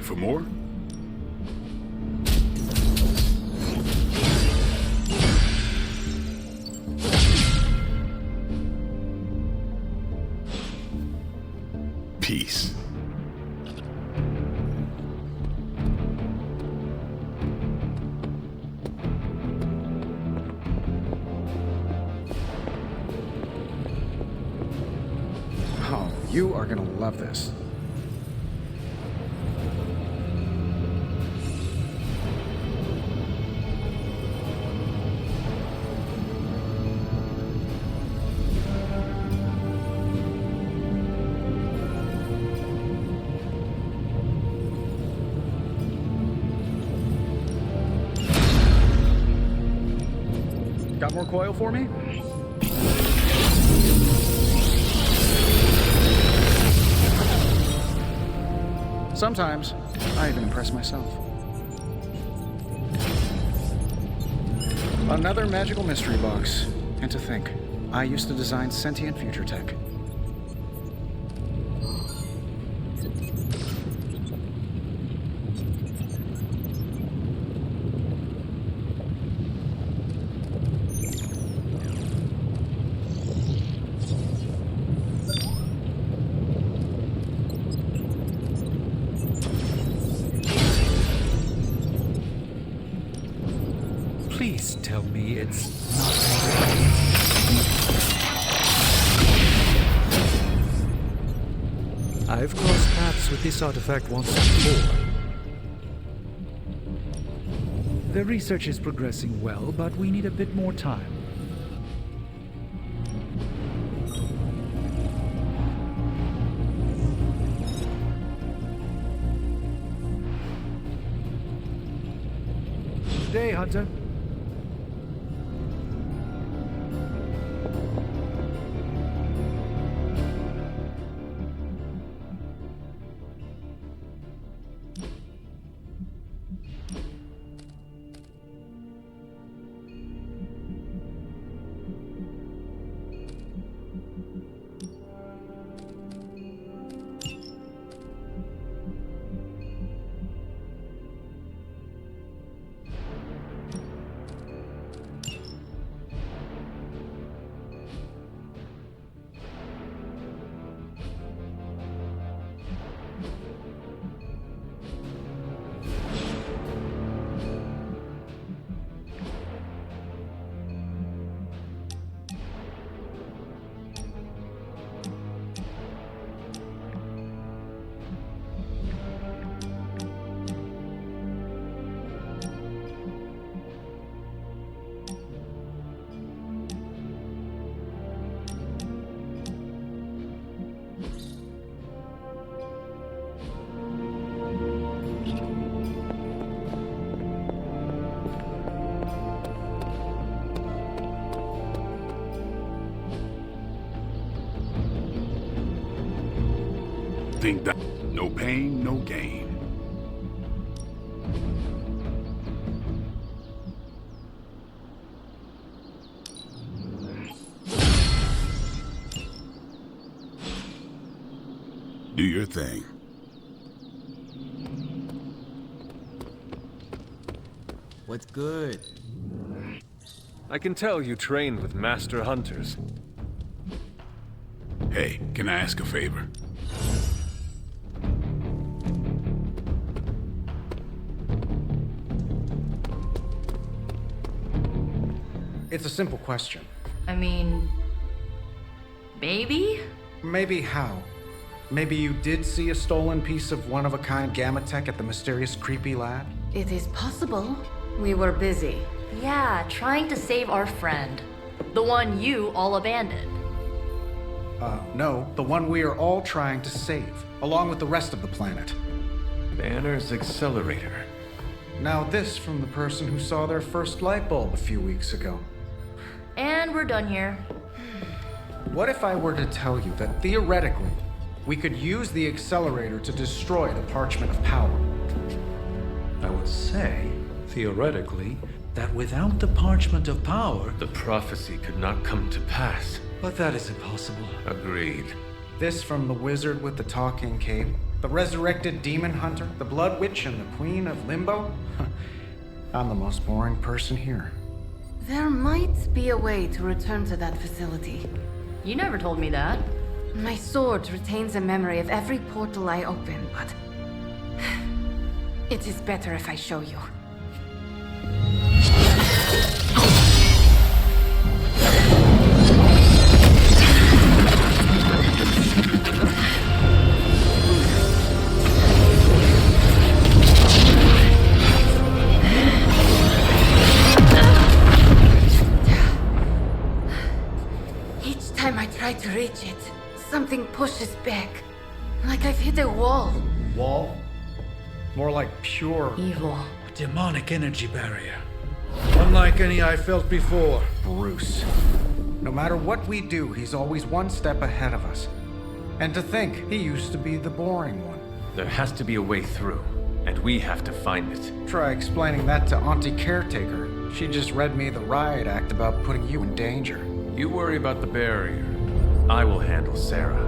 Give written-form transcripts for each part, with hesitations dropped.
for more? Peace. Oh, you are gonna love this. Got more coil for me? Sometimes, I even impress myself. Another magical mystery box. And to think, I used to design sentient future tech. Please tell me it's not. I've crossed paths with this artifact once before. The research is progressing well, but we need a bit more time. Good day, Hunter. Think that no pain, no gain. Do your thing. What's good? I can tell you trained with master hunters. Hey, can I ask a favor? It's a simple question. I mean, maybe? Maybe how? Maybe you did see a stolen piece of one-of-a-kind gamma tech at the mysterious creepy lab? It is possible. We were busy. Yeah, trying to save our friend. The one you all abandoned. No, the one we are all trying to save, along with the rest of the planet. Banner's accelerator. Now this from the person who saw their first light bulb a few weeks ago. And we're done here. What if I were to tell you that theoretically, we could use the accelerator to destroy the Parchment of Power? I would say, theoretically, that without the Parchment of Power, The prophecy could not come to pass. but that is impossible. Agreed. This from the wizard with the talking cape. The resurrected demon hunter, the blood witch, and the queen of limbo? I'm the most boring person here. There might be a way to return to that facility. You never told me that. My sword retains a memory of every portal I open, but... it is better if I show you. Each time I try to reach it, something pushes back. Like I've hit a wall. Wall? More like pure Evil. A demonic energy barrier. Unlike any I felt before. Bruce. No matter what we do, he's always one step ahead of us. And to think, he used to be the boring one. There has to be a way through, and we have to find it. Try explaining that to Auntie Caretaker. She just read me the riot act about putting you in danger. You worry about the barrier. I will handle Sarah.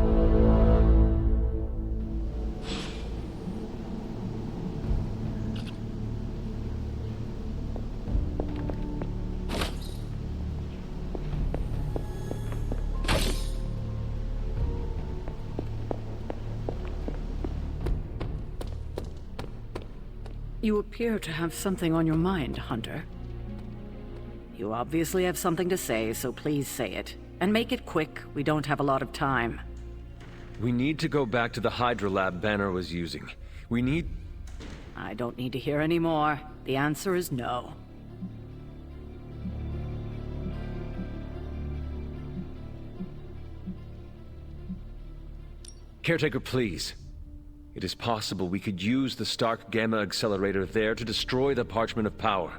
You appear to have something on your mind, Hunter. You obviously have something to say, so please say it. And make it quick, we don't have a lot of time. We need to go back to the Hydra lab Banner was using. We need... I don't need to hear any more. The answer is no. Caretaker, please. It is possible we could use the Stark Gamma Accelerator there to destroy the Parchment of Power.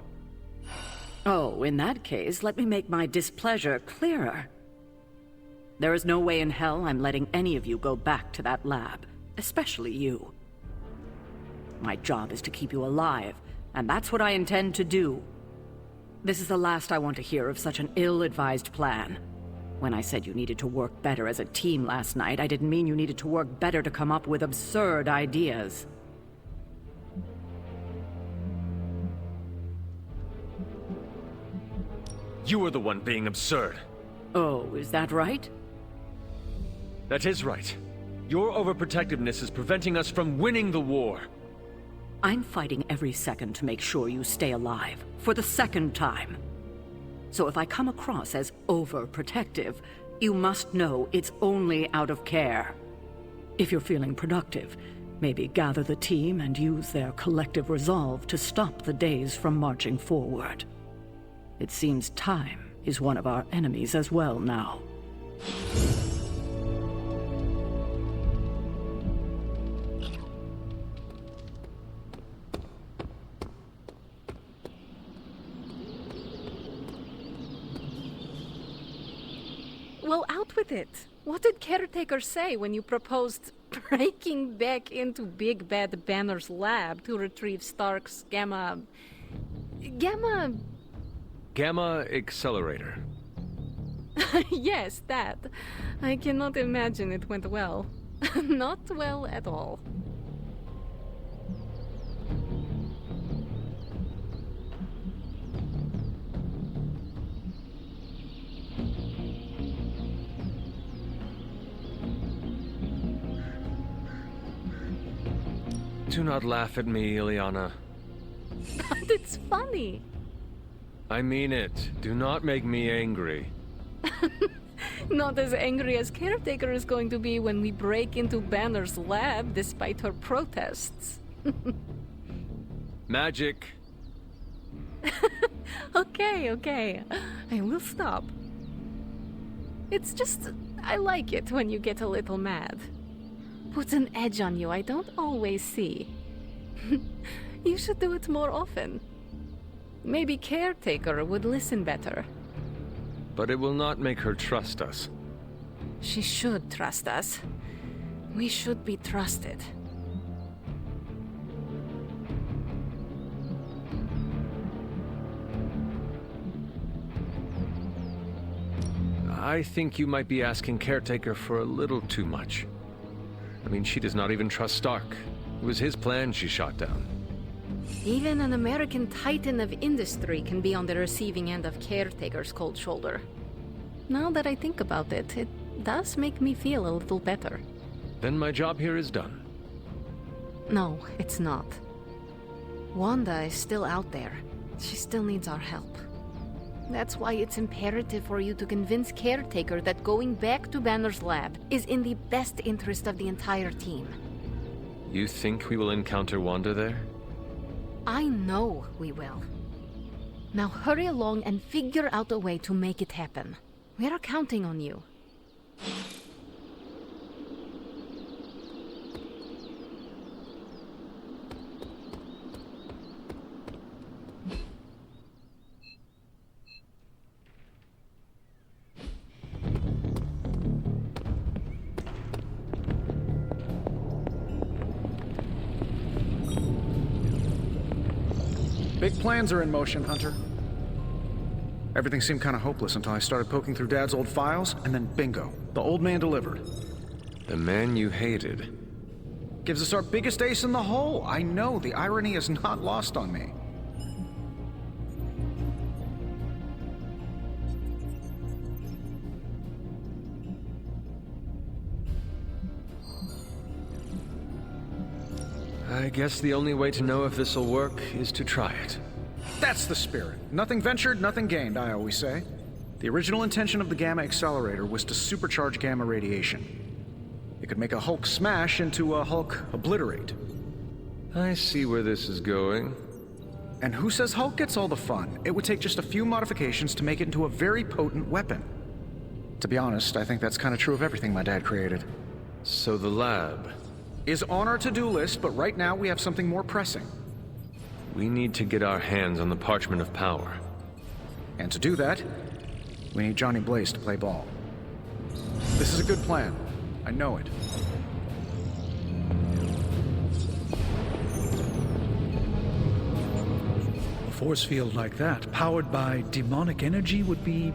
Oh, in that case, let me make my displeasure clearer. There is no way in hell I'm letting any of you go back to that lab, especially you. My job is to keep you alive, and that's what I intend to do. This is the last I want to hear of such an ill-advised plan. When I said you needed to work better as a team last night, I didn't mean you needed to work better to come up with absurd ideas. You were the one being absurd. Oh, is that right? That is right. Your overprotectiveness is preventing us from winning the war. I'm fighting every second to make sure you stay alive, for the second time. So if I come across as overprotective, you must know it's only out of care. If you're feeling productive, maybe gather the team and use their collective resolve to stop the days from marching forward. It seems time is one of our enemies as well now. Well, out with it. What did Caretaker say when you proposed breaking back into Big Bad Banner's lab to retrieve Stark's Gamma Accelerator. Yes, that. I cannot imagine it went well. Not well at all. Do not laugh at me, Ileana. But it's funny. I mean it. Do not make me angry. Not as angry as Caretaker is going to be when we break into Banner's lab despite her protests. Magic. Okay. I will stop. It's just, I like it when you get a little mad. Puts an edge on you I don't always see. You should do it more often. Maybe Caretaker would listen better. But it will not make her trust us. She should trust us. We should be trusted. I think you might be asking Caretaker for a little too much. I mean, she does not even trust Stark. It was his plan she shot down. Even an American titan of industry can be on the receiving end of Caretaker's cold shoulder. Now that I think about it, it does make me feel a little better. Then my job here is done. No, it's not. Wanda is still out there. She still needs our help. That's why it's imperative for you to convince Caretaker that going back to Banner's lab is in the best interest of the entire team. You think we will encounter Wanda there? I know we will. Now hurry along and figure out a way to make it happen. We are counting on you. Big plans are in motion, Hunter. Everything seemed kind of hopeless until I started poking through Dad's old files, and then bingo, the old man delivered. The man you hated. Gives us our biggest ace in the hole. I know, the irony is not lost on me. I guess the only way to know if this'll work is to try it. That's the spirit. Nothing ventured, nothing gained, I always say. The original intention of the Gamma Accelerator was to supercharge gamma radiation. It could make a Hulk smash into a Hulk obliterate. I see where this is going. And who says Hulk gets all the fun? It would take just a few modifications to make it into a very potent weapon. To be honest, I think that's kind of true of everything my dad created. So the lab is on our to-do list, but right now we have something more pressing. We need to get our hands on the Parchment of Power. And to do that, we need Johnny Blaze to play ball. This is a good plan. I know it. A force field like that, powered by demonic energy, would be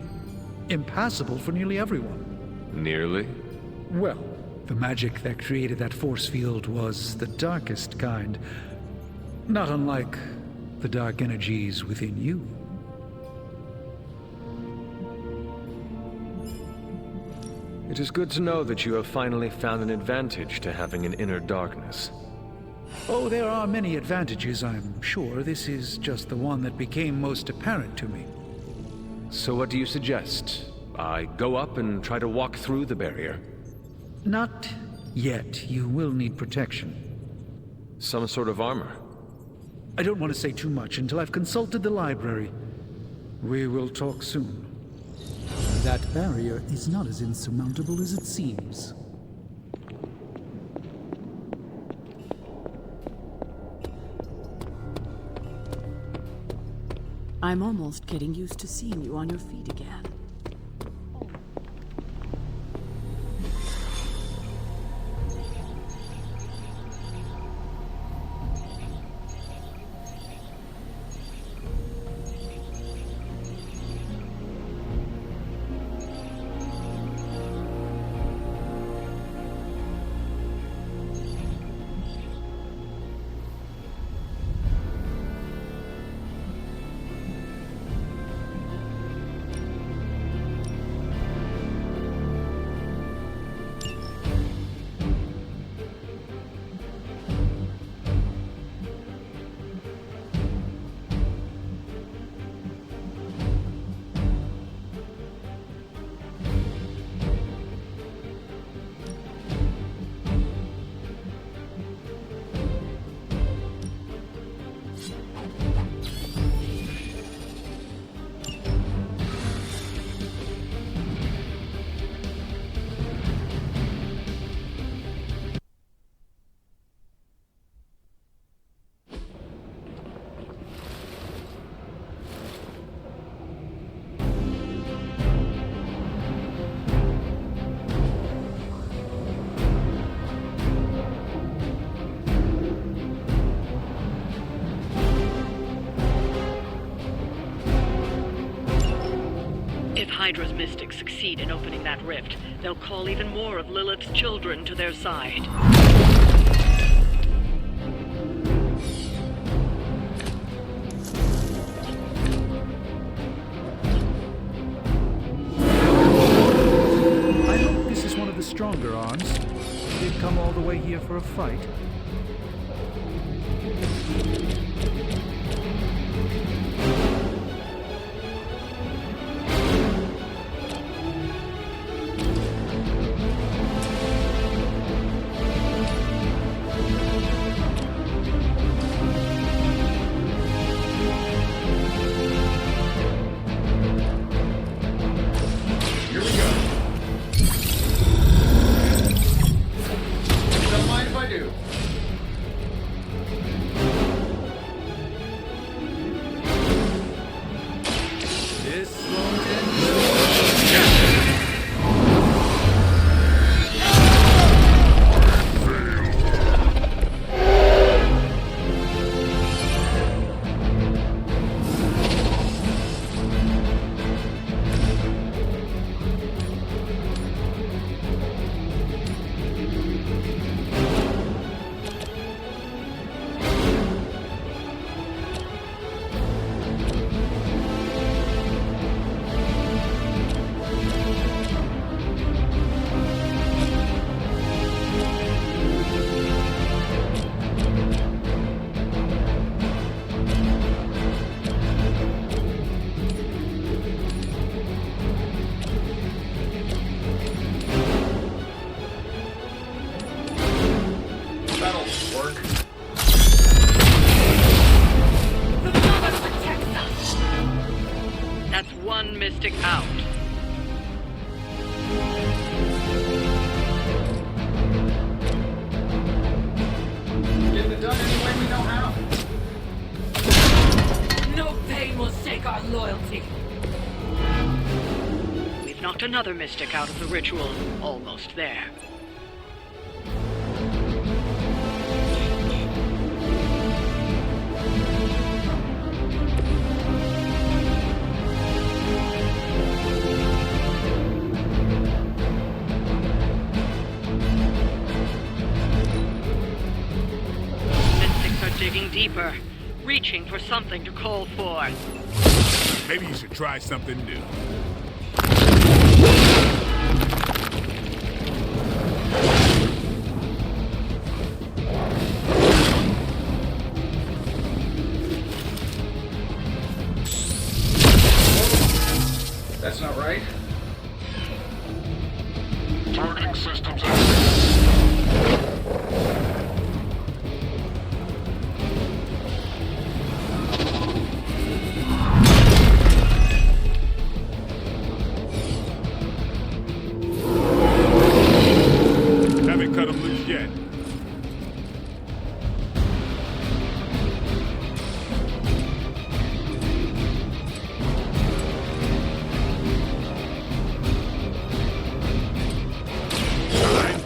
impassable for nearly everyone. Nearly? Well, the magic that created that force field was the darkest kind. Not unlike the dark energies within you. It is good to know that you have finally found an advantage to having an inner darkness. Oh, there are many advantages, I'm sure. This is just the one that became most apparent to me. So what do you suggest? I go up and try to walk through the barrier? Not yet. You will need protection. Some sort of armor? I don't want to say too much until I've consulted the library. We will talk soon. That barrier is not as insurmountable as it seems. I'm almost getting used to seeing you on your feet again. If Hydra's mystics succeed in opening that rift, they'll call even more of Lilith's children to their side. I hope this is one of the stronger arms. They've come all the way here for a fight. Here we go. Don't mind if I do. This won't end well. That'll work. That's one mystic out. Getting it done any way we know how. No pain will shake our loyalty. We've knocked another mystic out of the ritual. Almost there. Mystics are digging deeper, reaching for something to call for. Maybe you should try something new. That's not right. Targeting systems haven't cut them loose yet. Time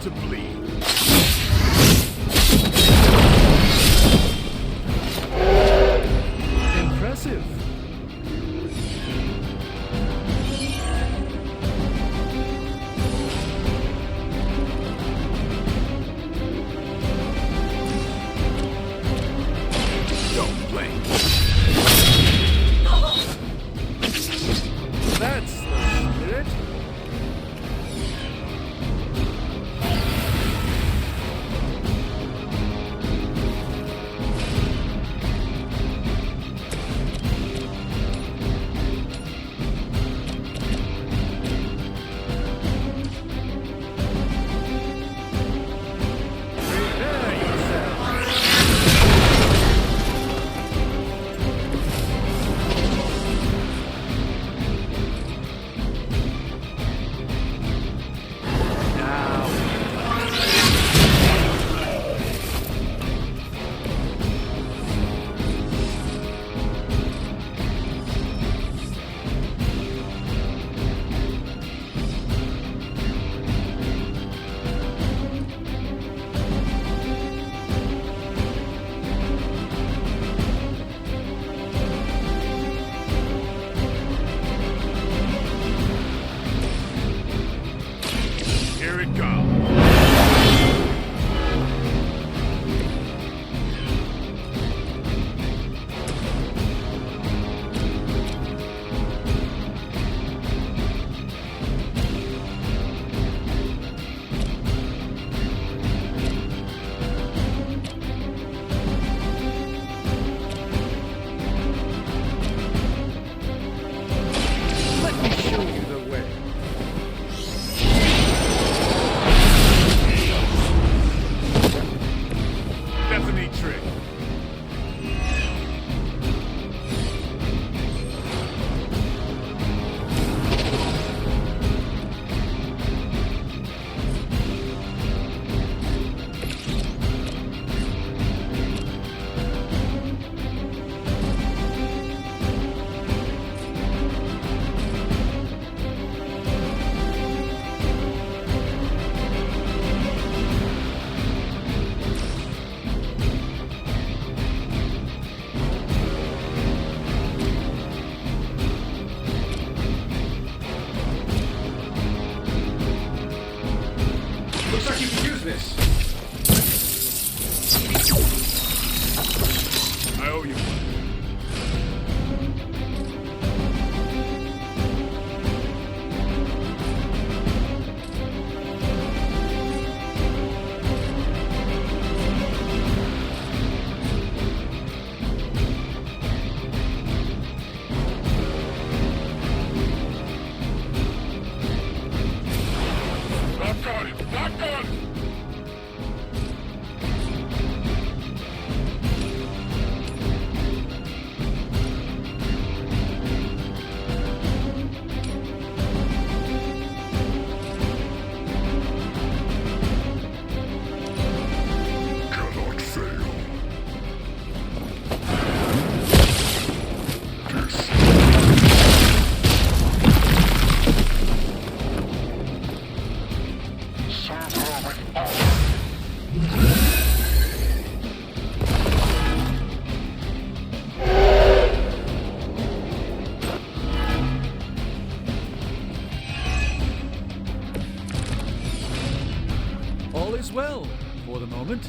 as well, for the moment.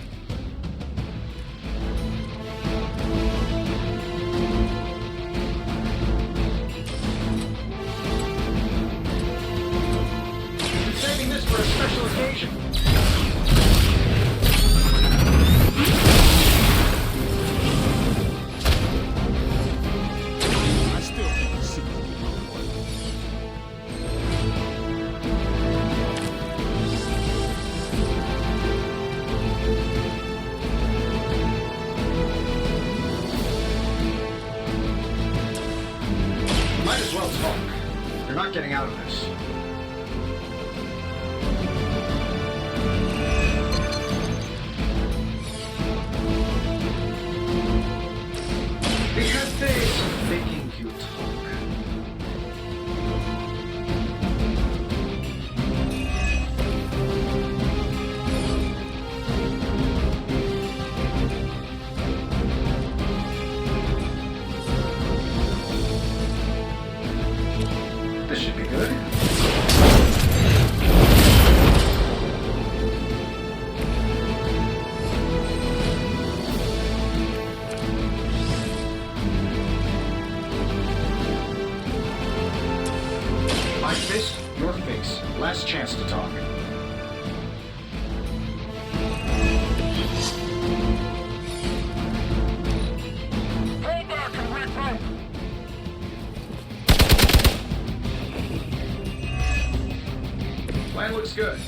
I'm saving this for a special occasion. I still think the super will be one. Might as well talk. You're not getting out of this. Because they're making you talk. This should be good. My fist, your face. Last chance to talk. Plan looks good.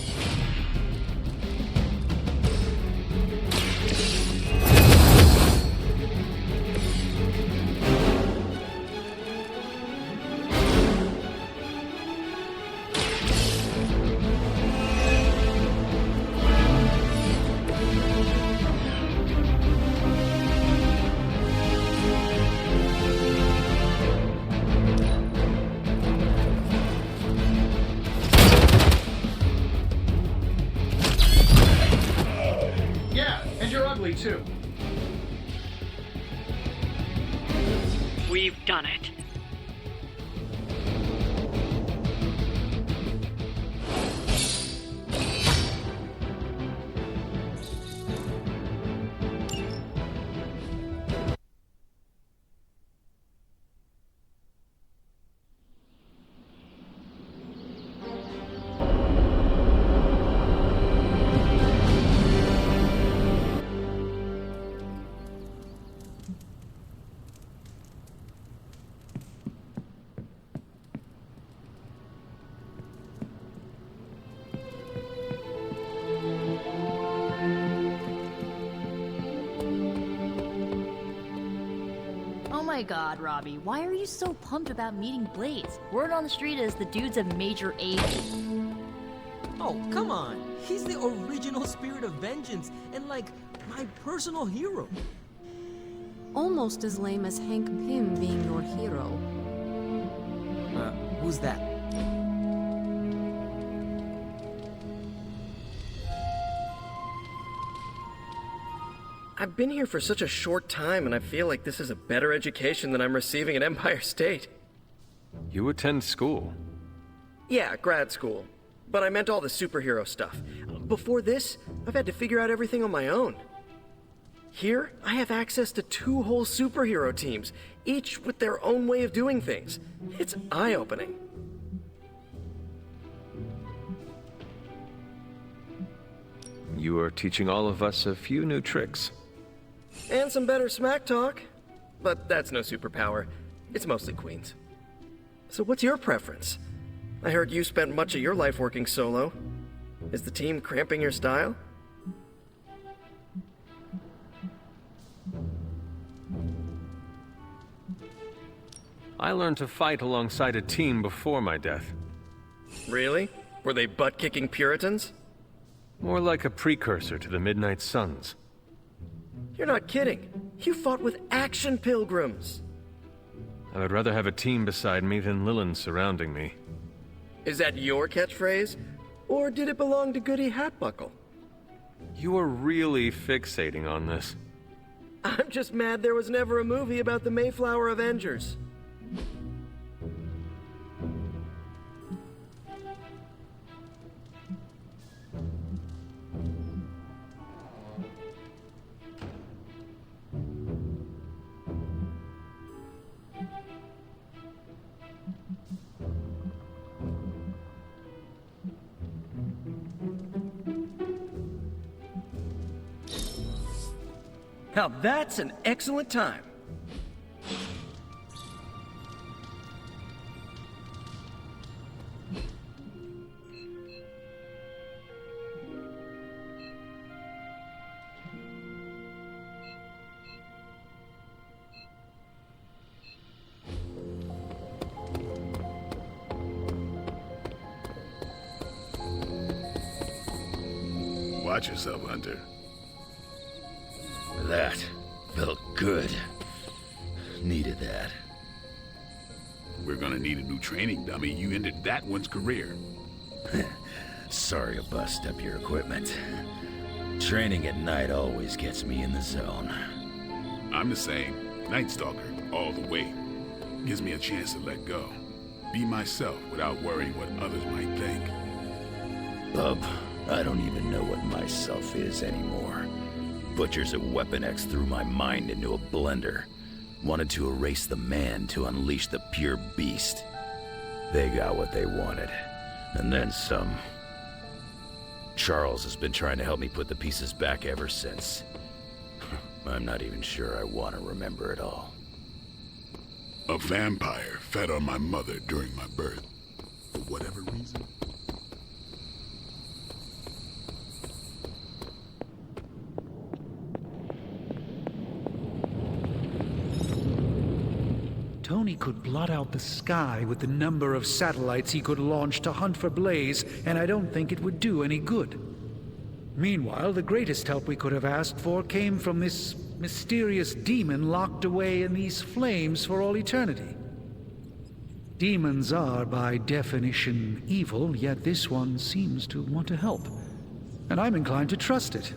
Yeah, and you're ugly too. We've done it. Oh my god, Robbie, why are you so pumped about meeting Blaze? Word on the street is the dude's a major agent. Oh, come on. He's the original spirit of vengeance and, like, my personal hero. Almost as lame as Hank Pym being your hero. Who's that? I've been here for such a short time, and I feel like this is a better education than I'm receiving at Empire State. You attend school? Yeah, grad school. But I meant all the superhero stuff. Before this, I've had to figure out everything on my own. Here, I have access to 2 whole superhero teams, each with their own way of doing things. It's eye-opening. You are teaching all of us a few new tricks. And some better smack talk. But that's no superpower. It's mostly Queens. So what's your preference? I heard you spent much of your life working solo. Is the team cramping your style? I learned to fight alongside a team before my death. Really? Were they butt-kicking Puritans? More like a precursor to the Midnight Suns. You're not kidding. You fought with action pilgrims. I would rather have a team beside me than Lilin surrounding me. Is that your catchphrase? Or did it belong to Goody Hatbuckle? You are really fixating on this. I'm just mad there was never a movie about the Mayflower Avengers. Now that's an excellent time. Watch yourself, Hunter. That felt good. Needed that. We're gonna need a new training dummy. You ended that one's career. Sorry to bust up your equipment. Training at night always gets me in the zone. I'm the same. Night Stalker, all the way. Gives me a chance to let go. Be myself without worrying what others might think. Bub, I don't even know what myself is anymore. Butchers at Weapon X threw my mind into a blender. Wanted to erase the man to unleash the pure beast. They got what they wanted. And then some. Charles has been trying to help me put the pieces back ever since. I'm not even sure I want to remember it all. A vampire fed on my mother during my birth. For whatever reason. Tony could blot out the sky with the number of satellites he could launch to hunt for Blaze, and I don't think it would do any good. Meanwhile, the greatest help we could have asked for came from this mysterious demon locked away in these flames for all eternity. Demons are, by definition, evil, yet this one seems to want to help. And I'm inclined to trust it.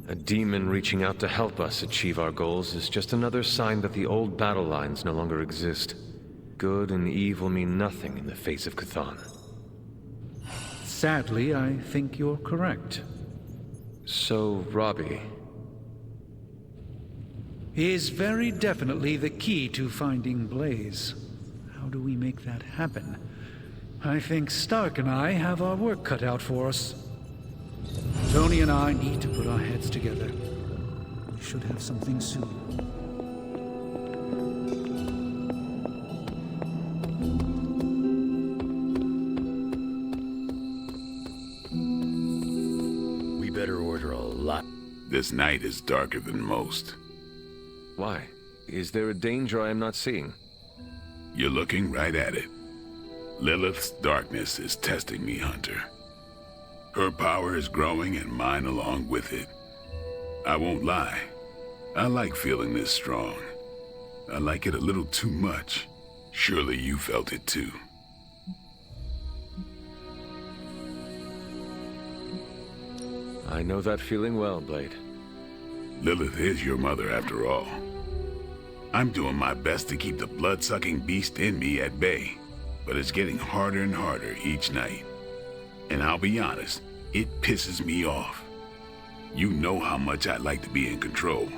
A demon reaching out to help us achieve our goals is just another sign that the old battle lines no longer exist. Good and evil mean nothing in the face of Cthulhu. Sadly, I think you're correct. So, Robbie... is very definitely the key to finding Blaze. How do we make that happen? I think Stark and I have our work cut out for us. Tony and I need to put our heads together. We should have something soon. We better order a lot. This night is darker than most. Why? Is there a danger I am not seeing? You're looking right at it. Lilith's darkness is testing me, Hunter. Her power is growing and mine along with it. I won't lie. I like feeling this strong. I like it a little too much. Surely you felt it too. I know that feeling well, Blade. Lilith is your mother after all. I'm doing my best to keep the blood-sucking beast in me at bay, but it's getting harder and harder each night. And I'll be honest, it pisses me off. You know how much I like to be in control.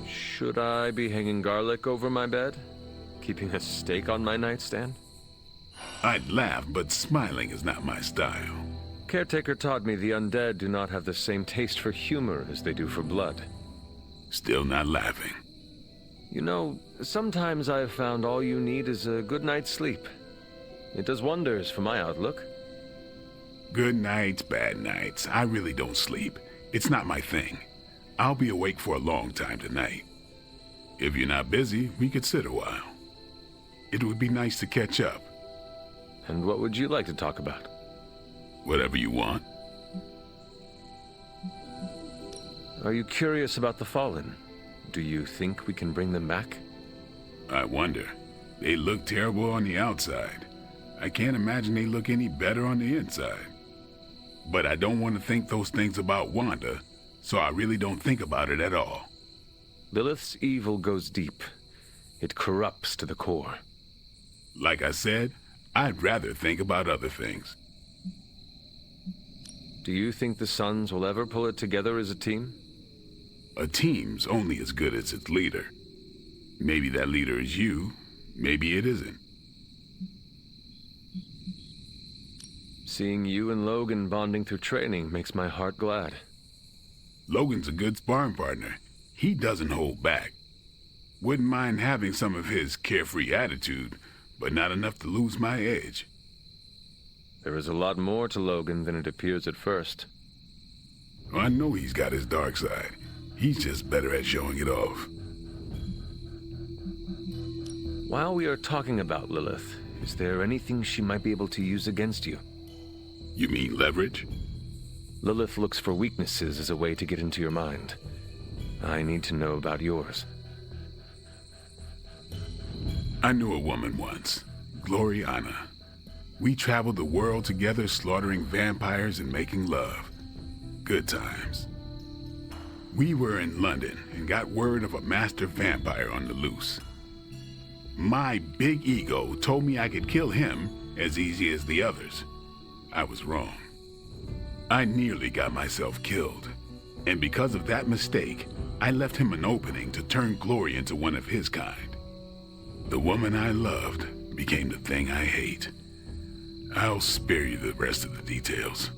Should I be hanging garlic over my bed? Keeping a steak on my nightstand? I'd laugh, but smiling is not my style. Caretaker taught me the undead do not have the same taste for humor as they do for blood. Still not laughing. You know, sometimes I have found all you need is a good night's sleep. It does wonders for my outlook. Good nights, bad nights. I really don't sleep. It's not my thing. I'll be awake for a long time tonight. If you're not busy, we could sit a while. It would be nice to catch up. And what would you like to talk about? Whatever you want. Are you curious about the Fallen? Do you think we can bring them back? I wonder. They look terrible on the outside. I can't imagine they look any better on the inside. But I don't want to think those things about Wanda, so I really don't think about it at all. Lilith's evil goes deep. It corrupts to the core. Like I said, I'd rather think about other things. Do you think the Sons will ever pull it together as a team? A team's only as good as its leader. Maybe that leader is you, maybe it isn't. Seeing you and Logan bonding through training makes my heart glad. Logan's a good sparring partner. He doesn't hold back. Wouldn't mind having some of his carefree attitude, but not enough to lose my edge. There is a lot more to Logan than it appears at first. I know he's got his dark side. He's just better at showing it off. While we are talking about Lilith, is there anything she might be able to use against you? You mean leverage? Lilith looks for weaknesses as a way to get into your mind. I need to know about yours. I knew a woman once, Gloriana. We traveled the world together, slaughtering vampires and making love. Good times. We were in London and got word of a master vampire on the loose. My big ego told me I could kill him as easy as the others. I was wrong. I nearly got myself killed. And because of that mistake, I left him an opening to turn Glory into one of his kind. The woman I loved became the thing I hate. I'll spare you the rest of the details.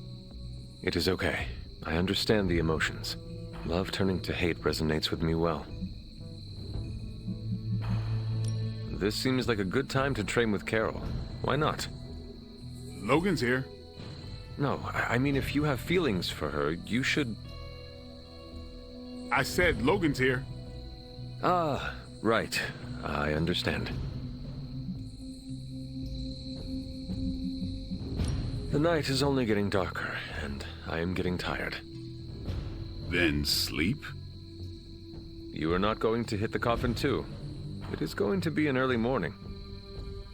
It is okay. I understand the emotions. Love turning to hate resonates with me well. This seems like a good time to train with Carol. Why not? Logan's here. No, I mean if you have feelings for her, you should... I said Logan's here. Ah, right. I understand. The night is only getting darker, and I am getting tired. Then sleep? You are not going to hit the coffin too. It is going to be an early morning.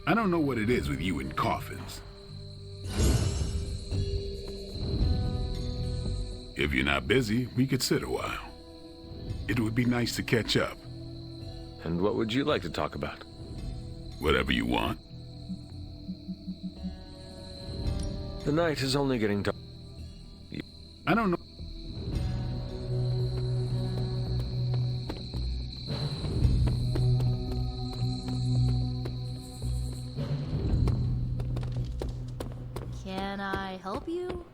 I don't know what it is with you and coffins. If you're not busy, we could sit a while. It would be nice to catch up. And what would you like to talk about? Whatever you want. The night is only getting dark. I don't know. Can I help you?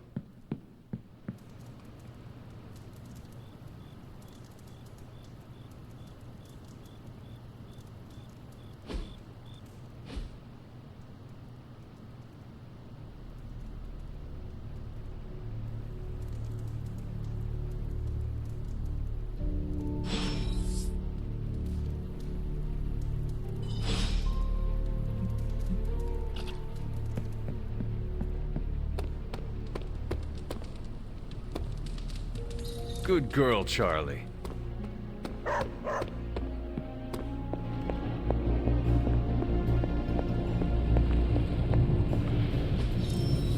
Good girl, Charlie.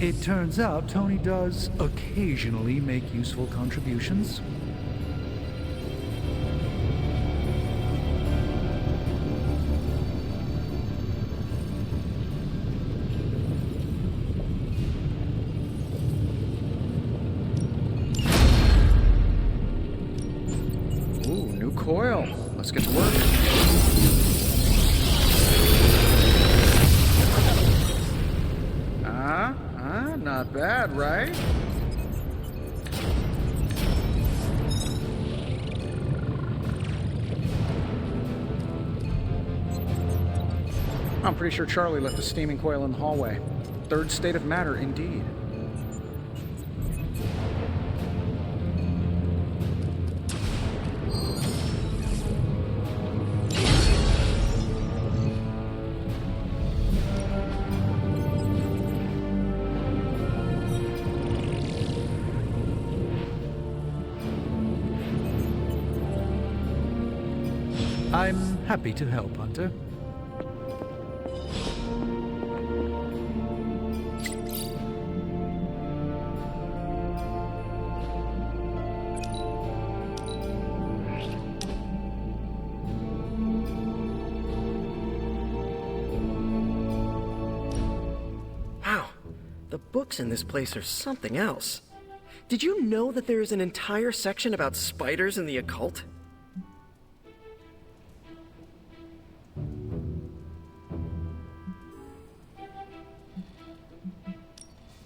It turns out Tony does occasionally make useful contributions. Ooh, new coil. Let's get to work. Not bad, right? I'm pretty sure Charlie left a steaming coil in the hallway. Third state of matter, indeed. I'm happy to help, Hunter. Wow, the books in this place are something else. Did you know that there is an entire section about spiders and the occult?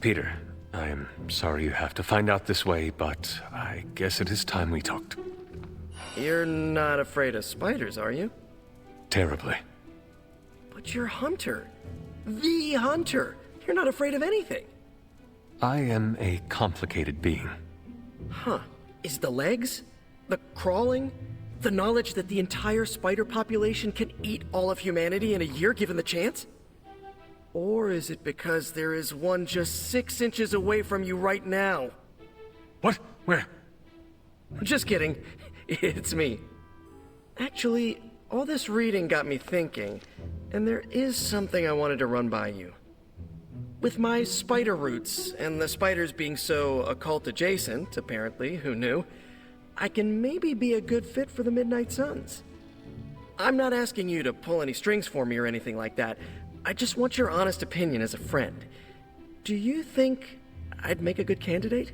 Peter, I am sorry you have to find out this way, but I guess it is time we talked. You're not afraid of spiders, are you? Terribly. But you're Hunter. The Hunter. You're not afraid of anything. I am a complicated being. Huh. Is the legs? The crawling? The knowledge that the entire spider population can eat all of humanity in a year given the chance? Or is it because there is one just 6 inches away from you right now? What? Where? Just kidding. It's me. Actually, all this reading got me thinking, and there is something I wanted to run by you. With my spider roots, and the spiders being so occult adjacent, apparently, who knew, I can maybe be a good fit for the Midnight Suns. I'm not asking you to pull any strings for me or anything like that. I just want your honest opinion as a friend. Do you think I'd make a good candidate?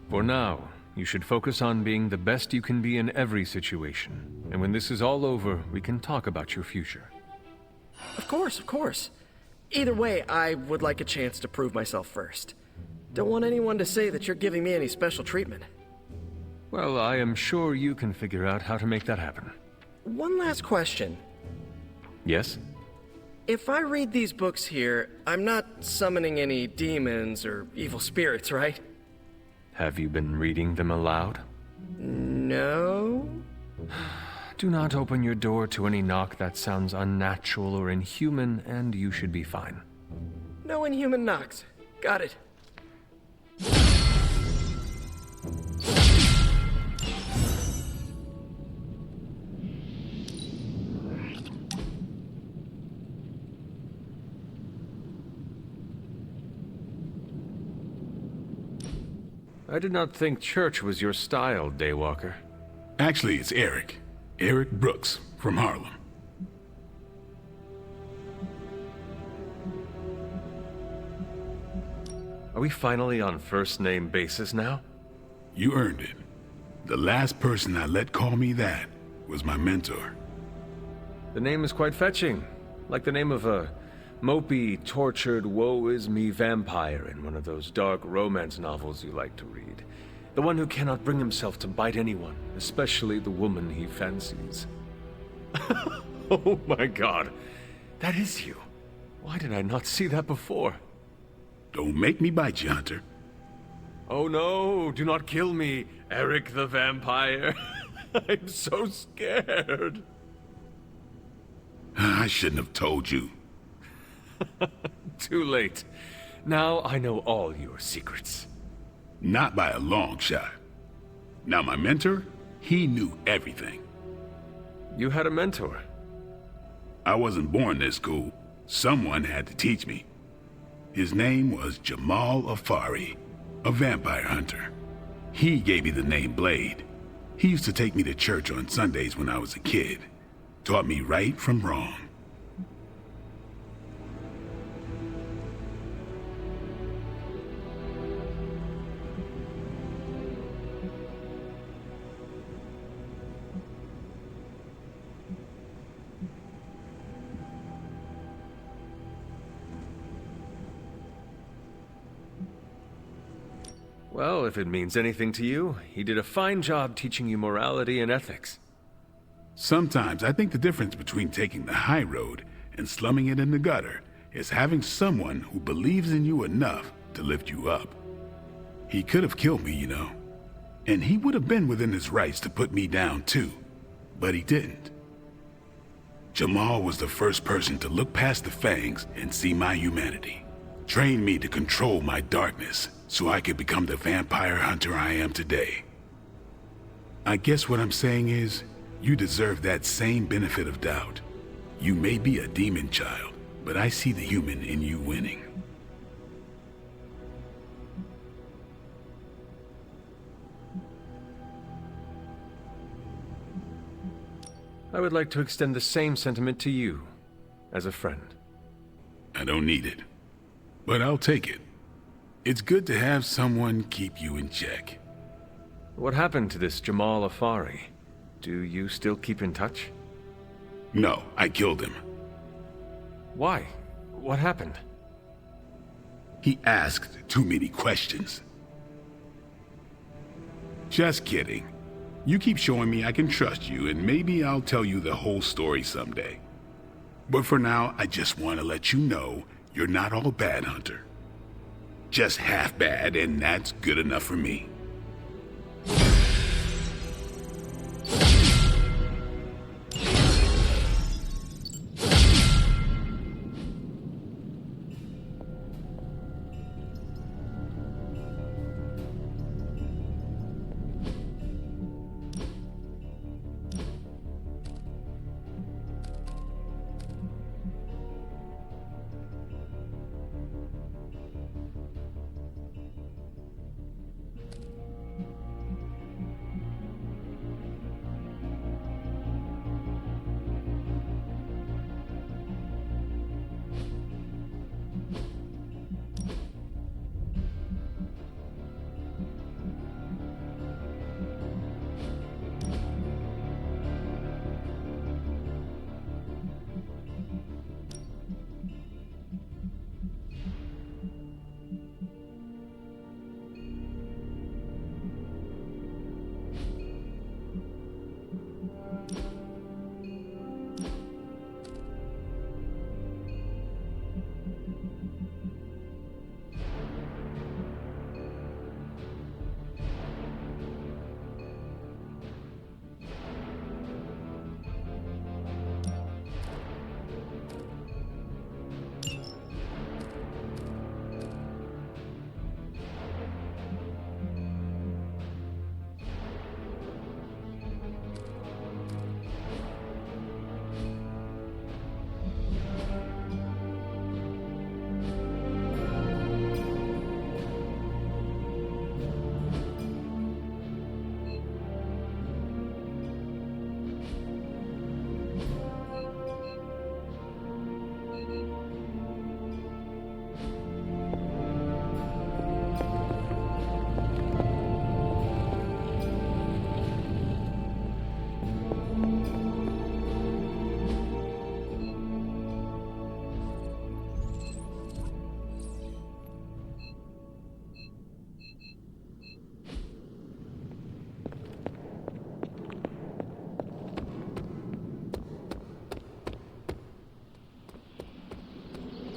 For now, you should focus on being the best you can be in every situation. And when this is all over, we can talk about your future. Of course, of course. Either way, I would like a chance to prove myself first. Don't want anyone to say that you're giving me any special treatment. Well, I am sure you can figure out how to make that happen. One last question. Yes? If I read these books here, I'm not summoning any demons or evil spirits, right? Have you been reading them aloud? No? Do not open your door to any knock that sounds unnatural or inhuman, and you should be fine. No inhuman knocks. Got it. I did not think church was your style, Daywalker. Actually, it's Eric. Eric Brooks from Harlem. Are we finally on first-name basis now? You earned it. The last person I let call me that was my mentor. The name is quite fetching. Like the name of a mopey, tortured, woe-is-me vampire in one of those dark romance novels you like to read. The one who cannot bring himself to bite anyone, especially the woman he fancies. Oh my god. That is you. Why did I not see that before? Don't make me bite you, Hunter. Oh no, do not kill me, Eric the vampire. I'm so scared. I shouldn't have told you. Too late. Now I know all your secrets. Not by a long shot. Now my mentor, he knew everything. You had a mentor? I wasn't born this cool. Someone had to teach me. His name was Jamal Afari, a vampire hunter. He gave me the name Blade. He used to take me to church on Sundays when I was a kid. Taught me right from wrong. Well, if it means anything to you, he did a fine job teaching you morality and ethics. Sometimes I think the difference between taking the high road and slumming it in the gutter is having someone who believes in you enough to lift you up. He could have killed me, you know. And he would have been within his rights to put me down too. But he didn't. Jamal was the first person to look past the fangs and see my humanity. Trained me to control my darkness so I could become the vampire hunter I am today. I guess what I'm saying is, you deserve that same benefit of doubt. You may be a demon child, but I see the human in you winning. I would like to extend the same sentiment to you, as a friend. I don't need it, but I'll take it. It's good to have someone keep you in check. What happened to this Jamal Afari? Do you still keep in touch? No, I killed him. Why? What happened? He asked too many questions. Just kidding. You keep showing me I can trust you, and maybe I'll tell you the whole story someday. But for now, I just want to let you know you're not all bad, Hunter. Just half bad, and that's good enough for me.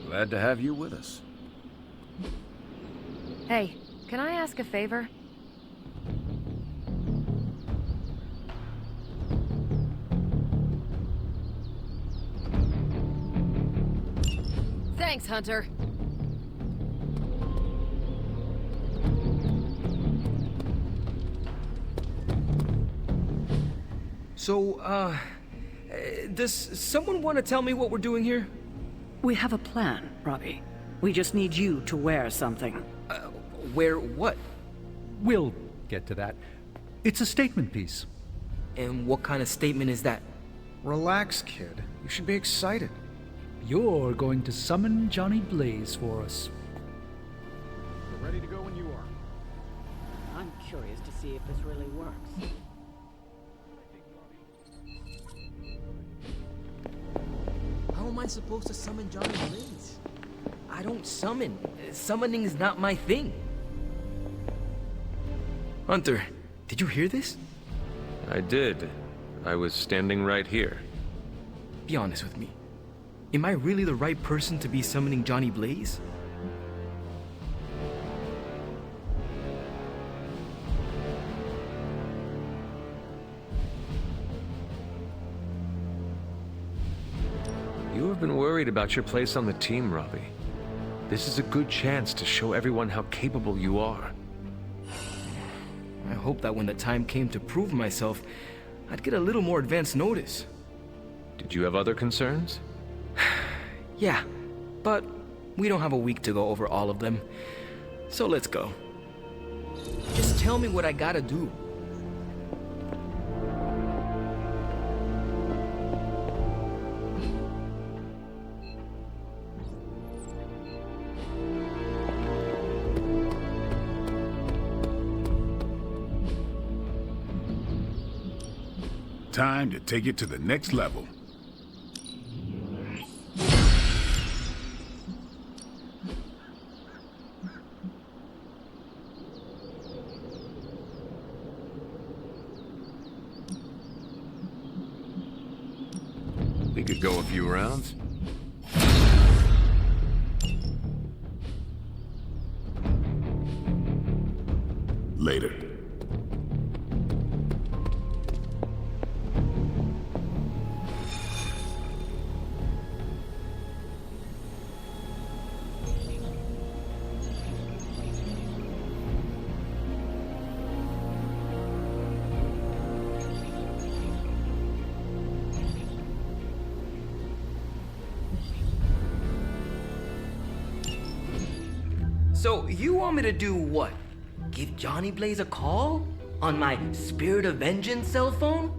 Glad to have you with us. Hey, can I ask a favor? Thanks, Hunter. So, does someone want to tell me what we're doing here? We have a plan, Robbie. We just need you to wear something. Wear what? We'll get to that. It's a statement piece. And what kind of statement is that? Relax, kid. You should be excited. You're going to summon Johnny Blaze for us. We're ready to go when you are. I'm curious to see if this really works. How am I supposed to summon Johnny Blaze? I don't summon. Summoning is not my thing. Hunter, did you hear this? I did. I was standing right here. Be honest with me. Am I really the right person to be summoning Johnny Blaze? You have been worried about your place on the team, Robbie. This is a good chance to show everyone how capable you are. I hope that when the time came to prove myself, I'd get a little more advance notice. Did you have other concerns? Yeah, but we don't have a week to go over all of them. So let's go. Just tell me what I gotta do. time to take it to the next level. We could go a few rounds. Later. So, you want me to do what? Give Johnny Blaze a call? On my Spirit of Vengeance cell phone?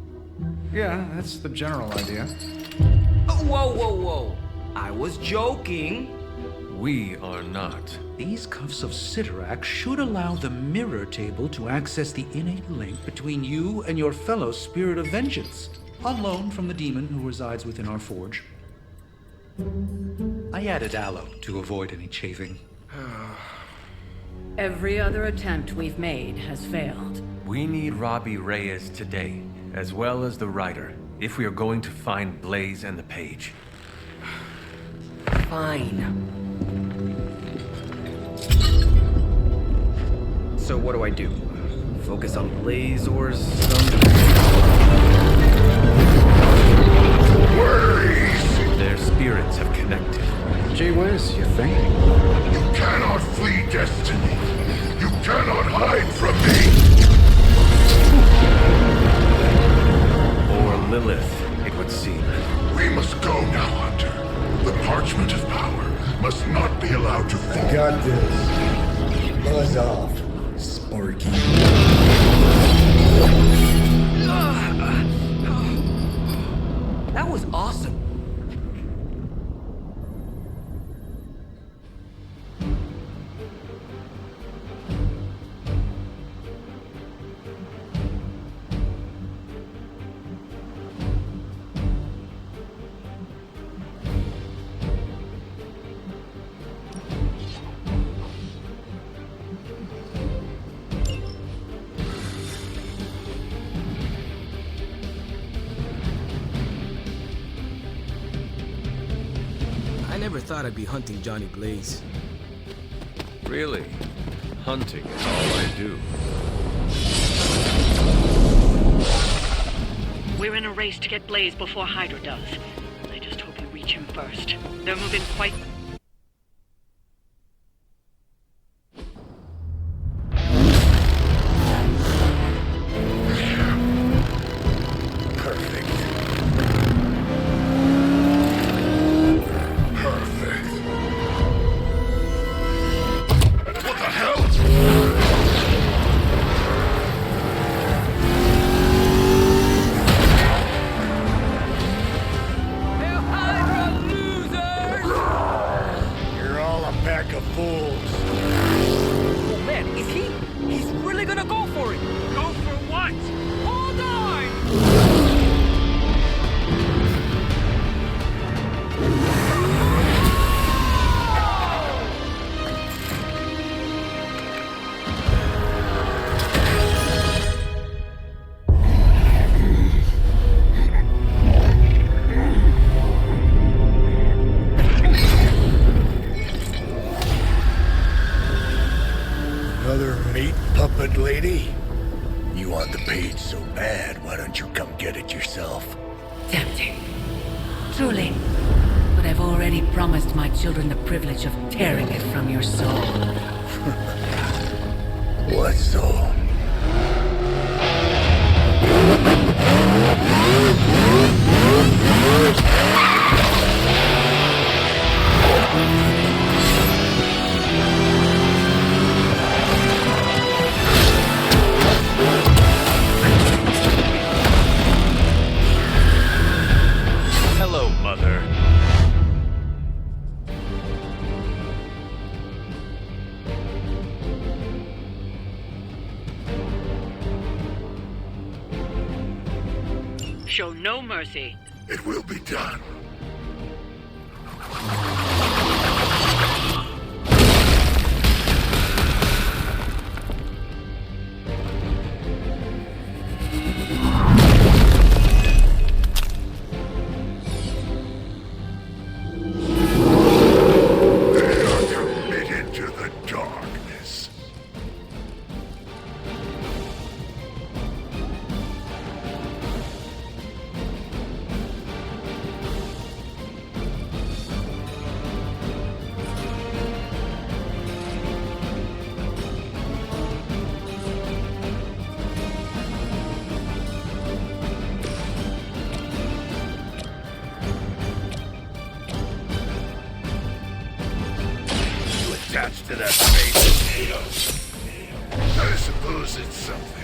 Yeah, that's the general idea. Oh, whoa. I was joking. We are not. These cuffs of Cyttorak should allow the mirror table to access the innate link between you and your fellow Spirit of Vengeance, on loan from the demon who resides within our forge. I added aloe to avoid any chafing. Every other attempt we've made has failed. We need Robbie Reyes today, as well as the writer, if we are going to find Blaze and the page. Fine. So what do I do? Focus on Blaze or something? Their spirits have connected. Gee whiz, you think? You cannot flee destiny. You cannot hide from me. Or Lilith, it would seem. We must go now, Hunter. The parchment of power must not be allowed to fall. I got this. Buzz off, Sparky. That was awesome. I never thought I'd be hunting Johnny Blaze. Really? Hunting is all I do. We're in a race to get Blaze before Hydra does. I just hope you reach him first. They're moving quite... Oh man, is he? He's really gonna go for it! Go for what? Hold on! Another meat puppet lady? You want the page so bad, why don't you come get it yourself? Tempting. Truly. But I've already promised my children the privilege of tearing it from your soul. What soul? Hello, Mother. mercy. It will be done. They are committed to the darkness. Attached to that face. I suppose it's something.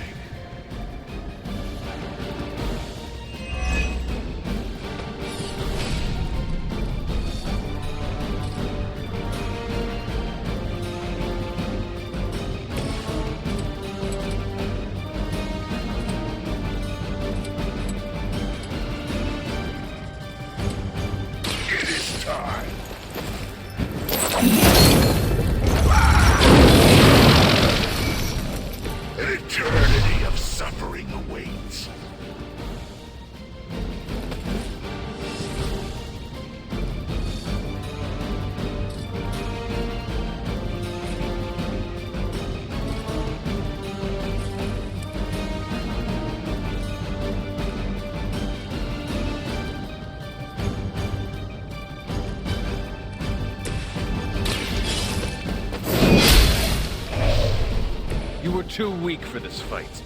It is time. An eternity of suffering awaits. You were too weak for this fight.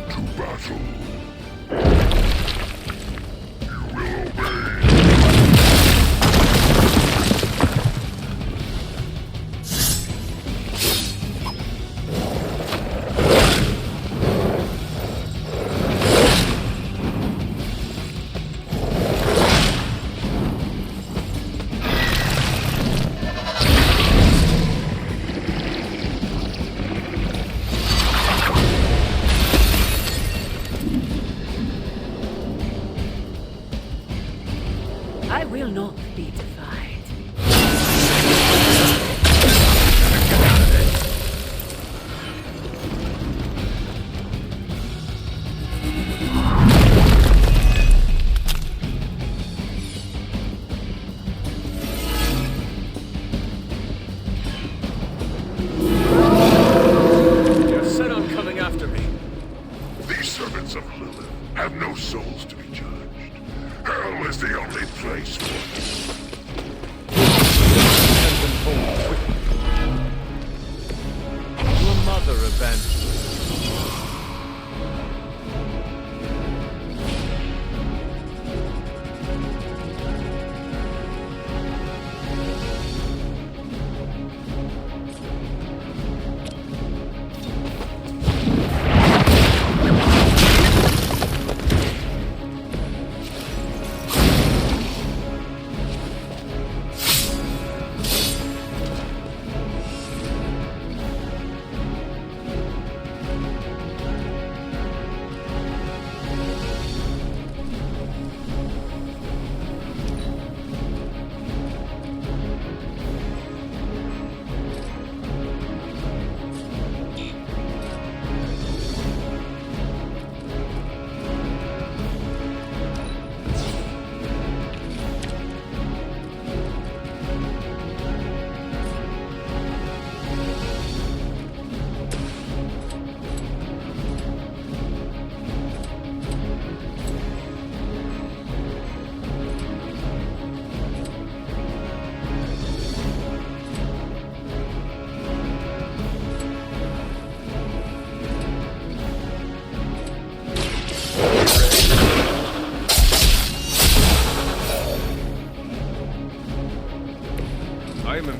To battle. You will obey. I will not be defied. You're set on coming after me. These servants of Lilith have no souls to be judged. Hell is the only place for them. Send them home quickly. Your mother abandoned you.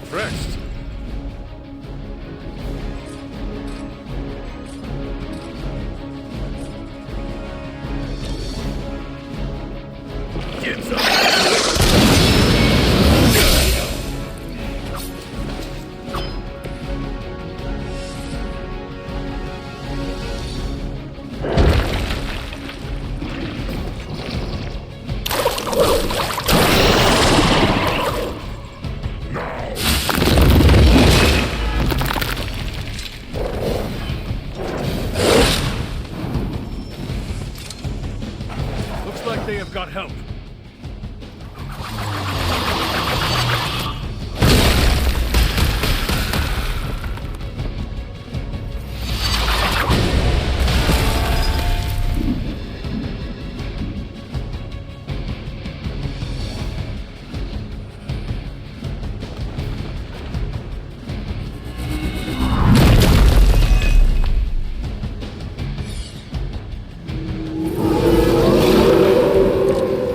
impressed. Get some. Looks like they have got help.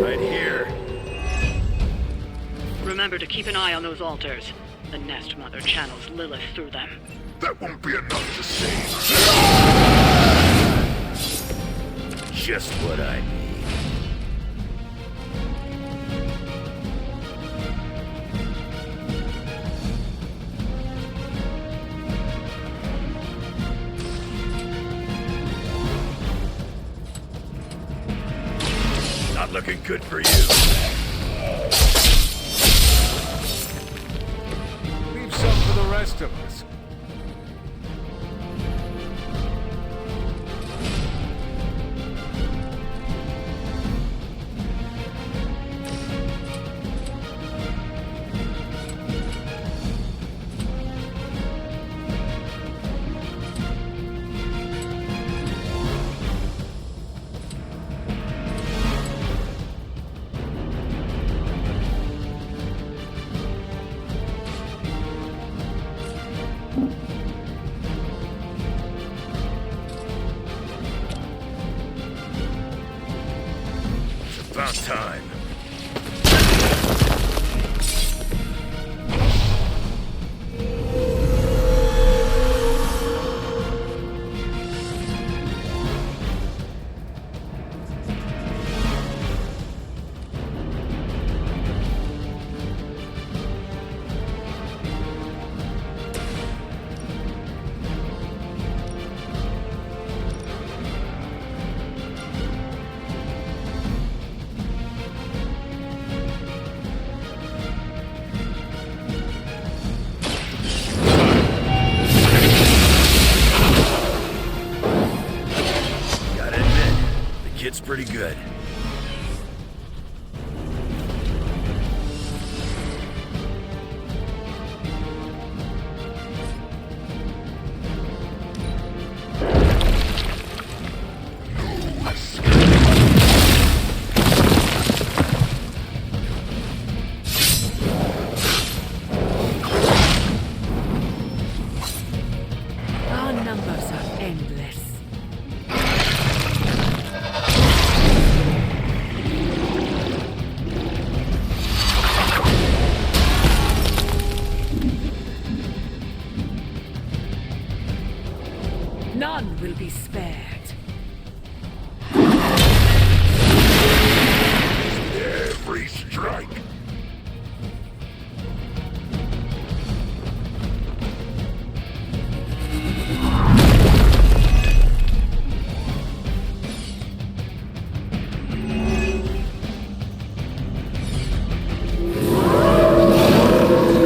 Right here. Remember to keep an eye on those altars. The Nest Mother channels Lilith through them. That won't be enough to save. Just what I need. Not looking good for you. Leave some for the rest of us. About time. Gotta admit, the kid's pretty good. Our numbers are endless. None will be spared. Every strike.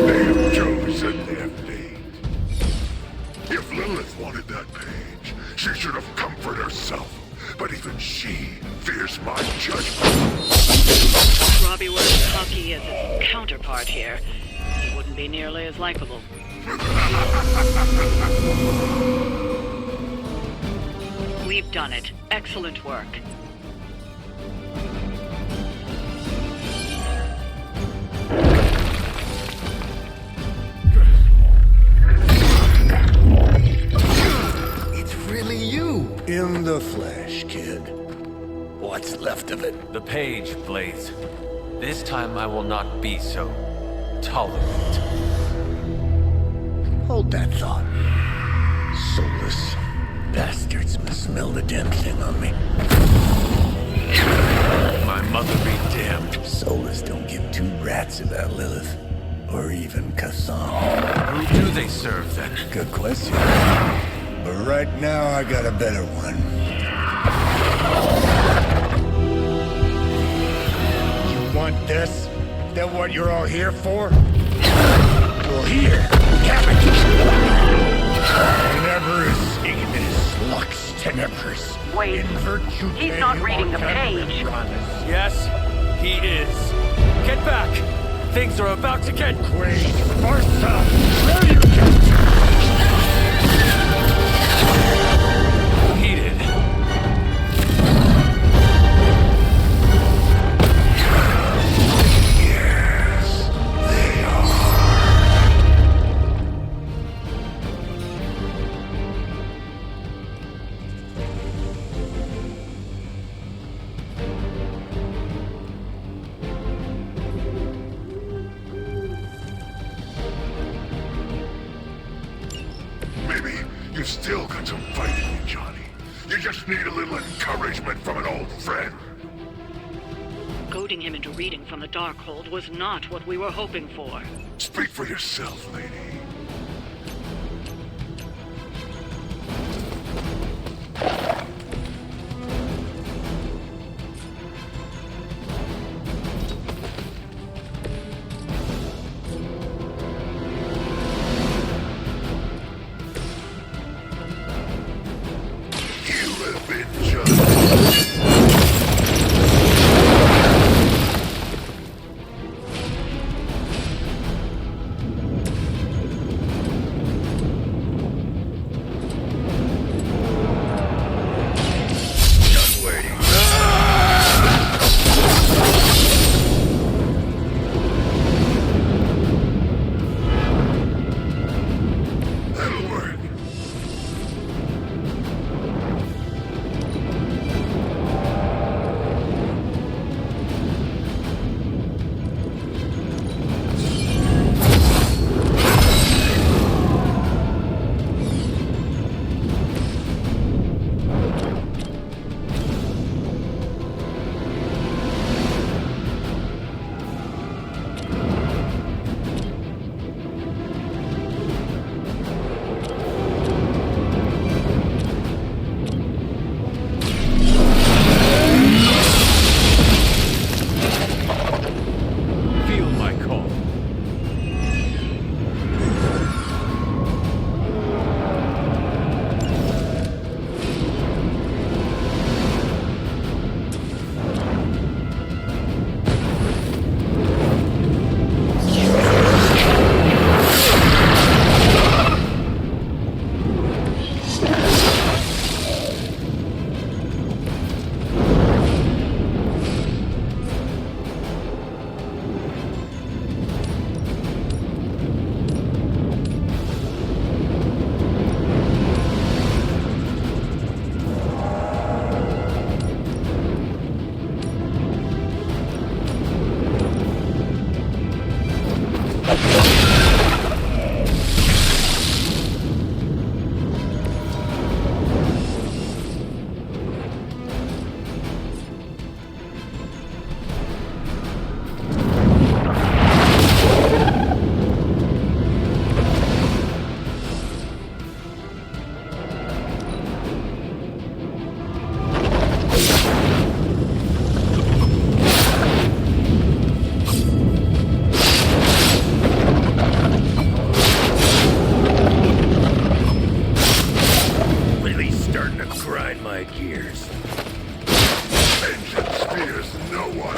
They have chosen their fate. If Lilith wanted that page, she should have comforted herself. But even she fears my judgment. Robbie wears cocky as his counterpart here. He wouldn't be nearly as likable. We've done it. Excellent work. It's really you. In the flesh, kid. What's left of it? The page, Blaze. This time I will not be so tolerant. Hold that thought. Soulless bastards must smell the damn thing on me. My mother be damned. Soulless don't give two rats about Lilith. Or even Kassan. Who do they serve, then? Good question. But right now, I got a better one. You want this? Is that what you're all here for? Well, here, have it! Tenebris, ignis, lux tenebris. Wait, he's not reading the page. Yes, he is. Get back! Things are about to get crazy. Martha, where you get? heated. Yes, they are. Maybe you still got some fight in you, Johnny. You just need a little encouragement from an old friend. Goading him into reading from the Darkhold was not what we were hoping for. Speak for yourself, lady. You have been judged. Just waiting. That'll work. Feel my call. Really starting to grind my gears. Vengeance fears no one.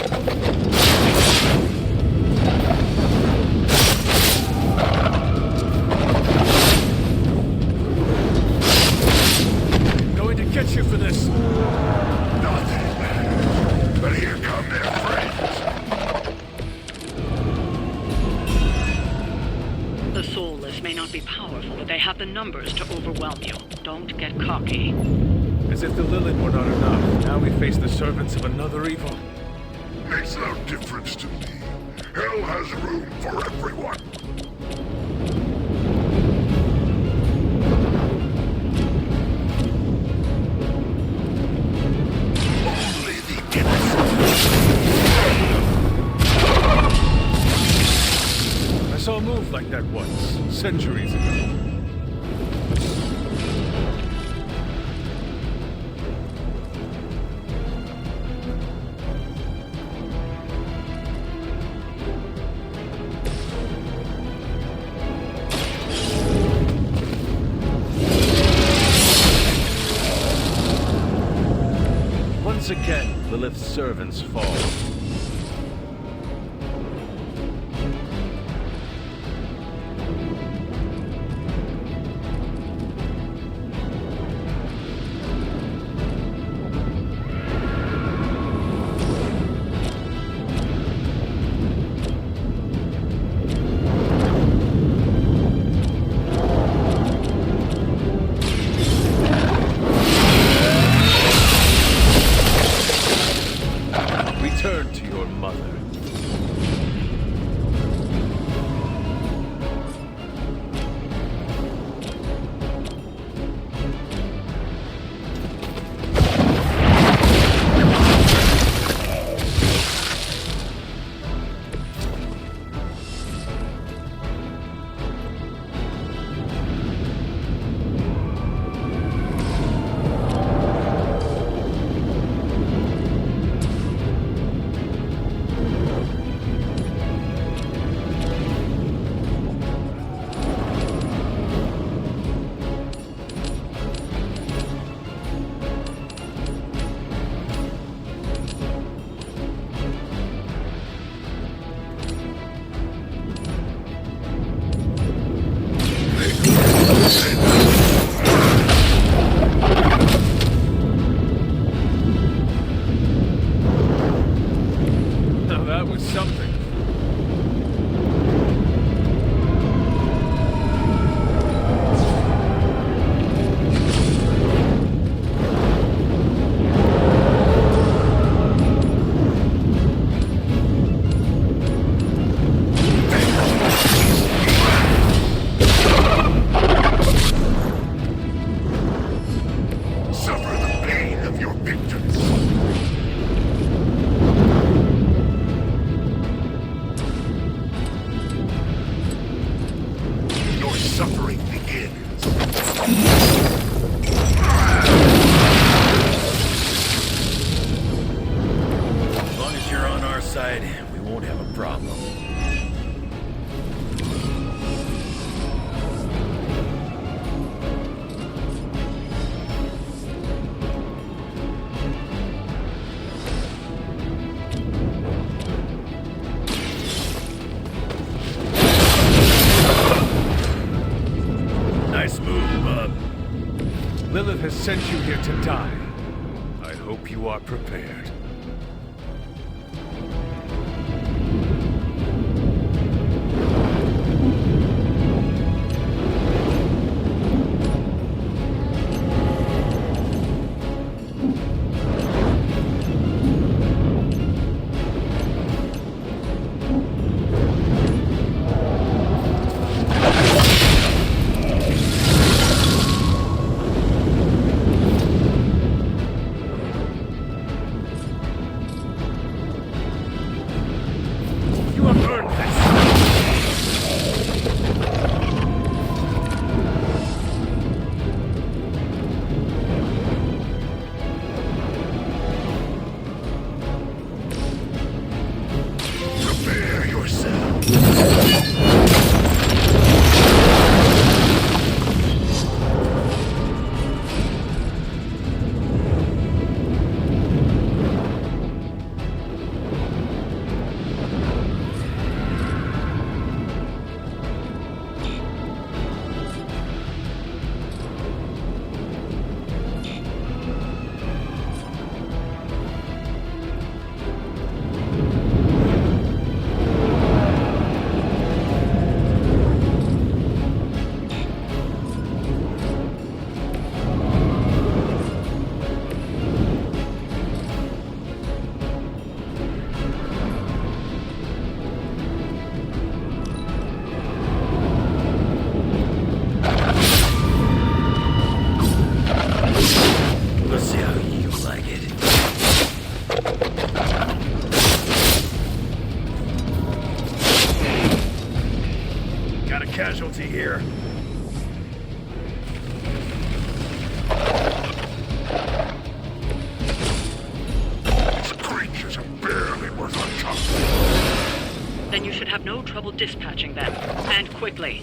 Going to get you for this. Nothing. But here come their friends. The Soulless may not be powerful, but they have the numbers to overwhelm you. Don't get cocky. As if the Lilith were not enough, now we face the servants of another evil. Makes no difference to me. Hell has room for everyone. felt like that once, centuries ago. Once again, Lilith's servants fall. Return to your mother. Now that was something. Suffer the pain of your victims. Your suffering begins. As long as you're on our side, we won't have a problem. Nice move, bub. Lilith has sent you here to die. I hope you are prepared. casualty here. These creatures are barely worth a top. Then you should have no trouble dispatching them, and quickly.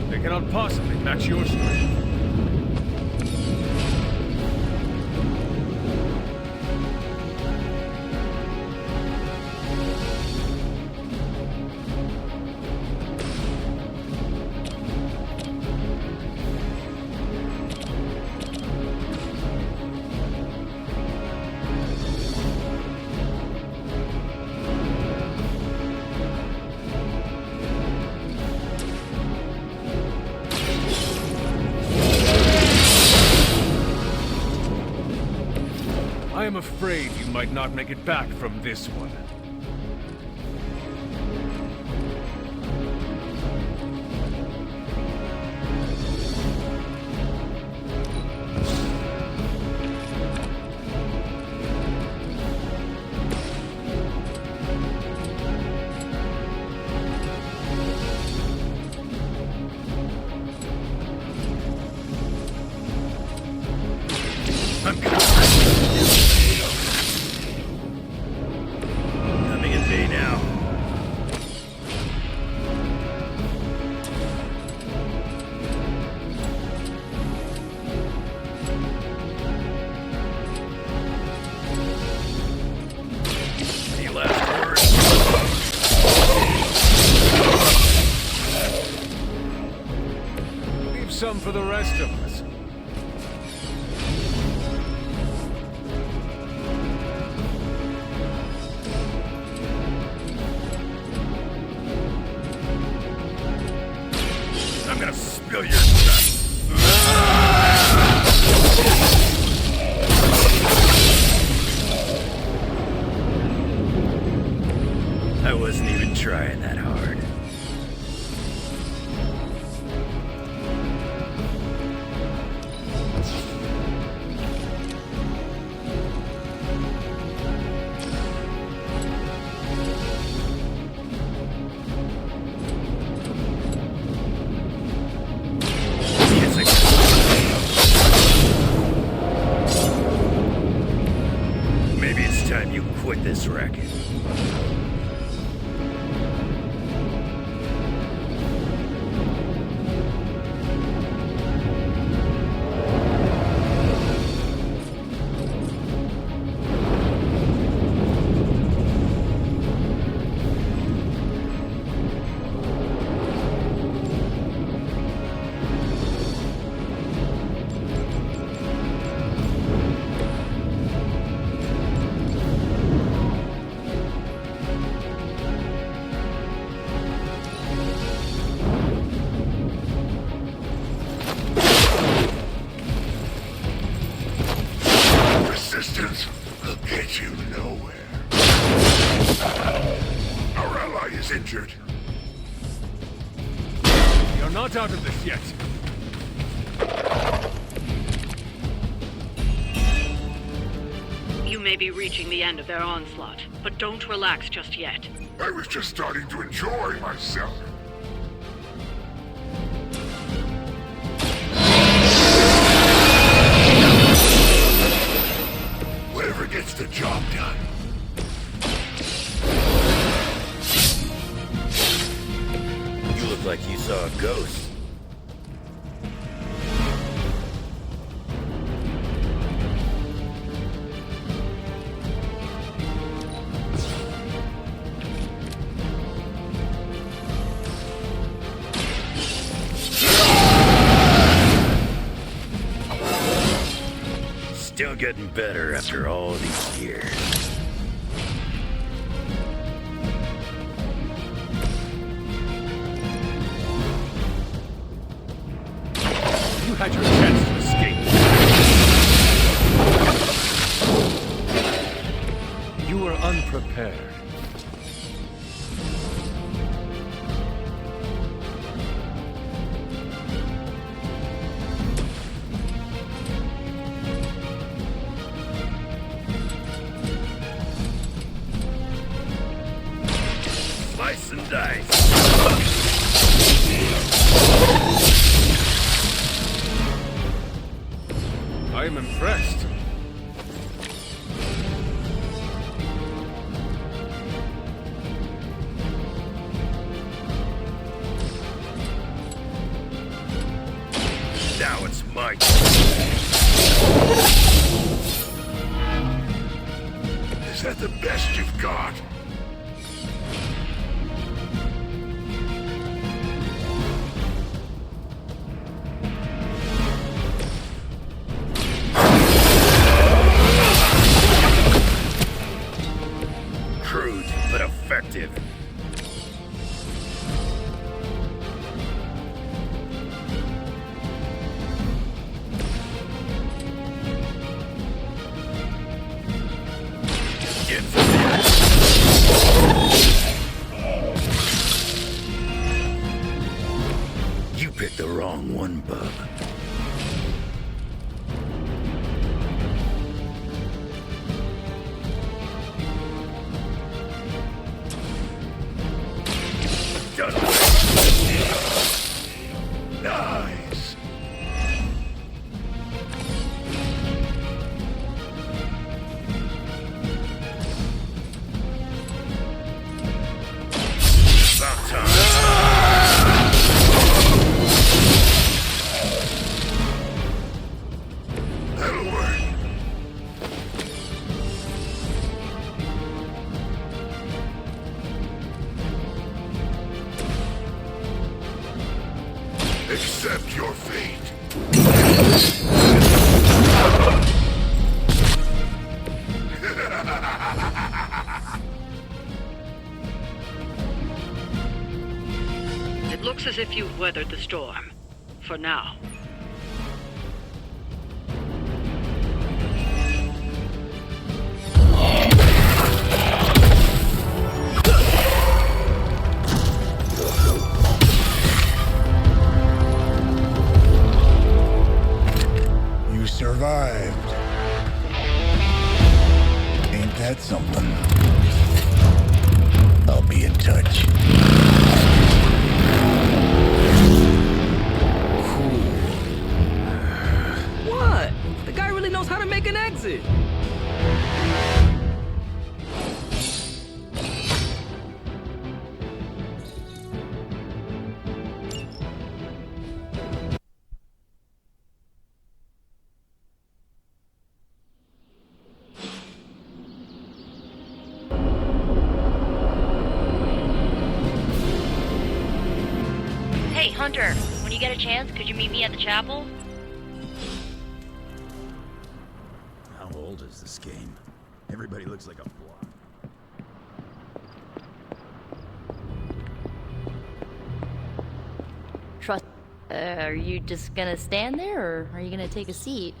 They cannot possibly match your strength. I am afraid you might not make it back from this one. Coming at me now. Any last words? Leave some for the rest of us. I'm gonna spill your stuff. I wasn't even trying that hard. Maybe it's time you quit this racket. Resistance will get you nowhere. Our ally is injured. You're not out of this yet. You may be reaching the end of their onslaught, but don't relax just yet. I was just starting to enjoy myself. Whatever gets the job done. You look like you saw a ghost. Still getting better after all these years. You had your chance to escape. You were unprepared. I am impressed. Now it's my Is that the best you've got? crude, but effective. You picked the wrong one, bub. Nice. About time. That'll work. Accept your fate. It looks as if you've weathered the storm. For now. You survived. Ain't that something? I'll be in touch. What? The guy really knows how to make an exit. Hey, Hunter, when you get a chance, could you meet me at the chapel? How old is this game? Everybody looks like a block. Trust. Are you just gonna stand there, or are you gonna take a seat?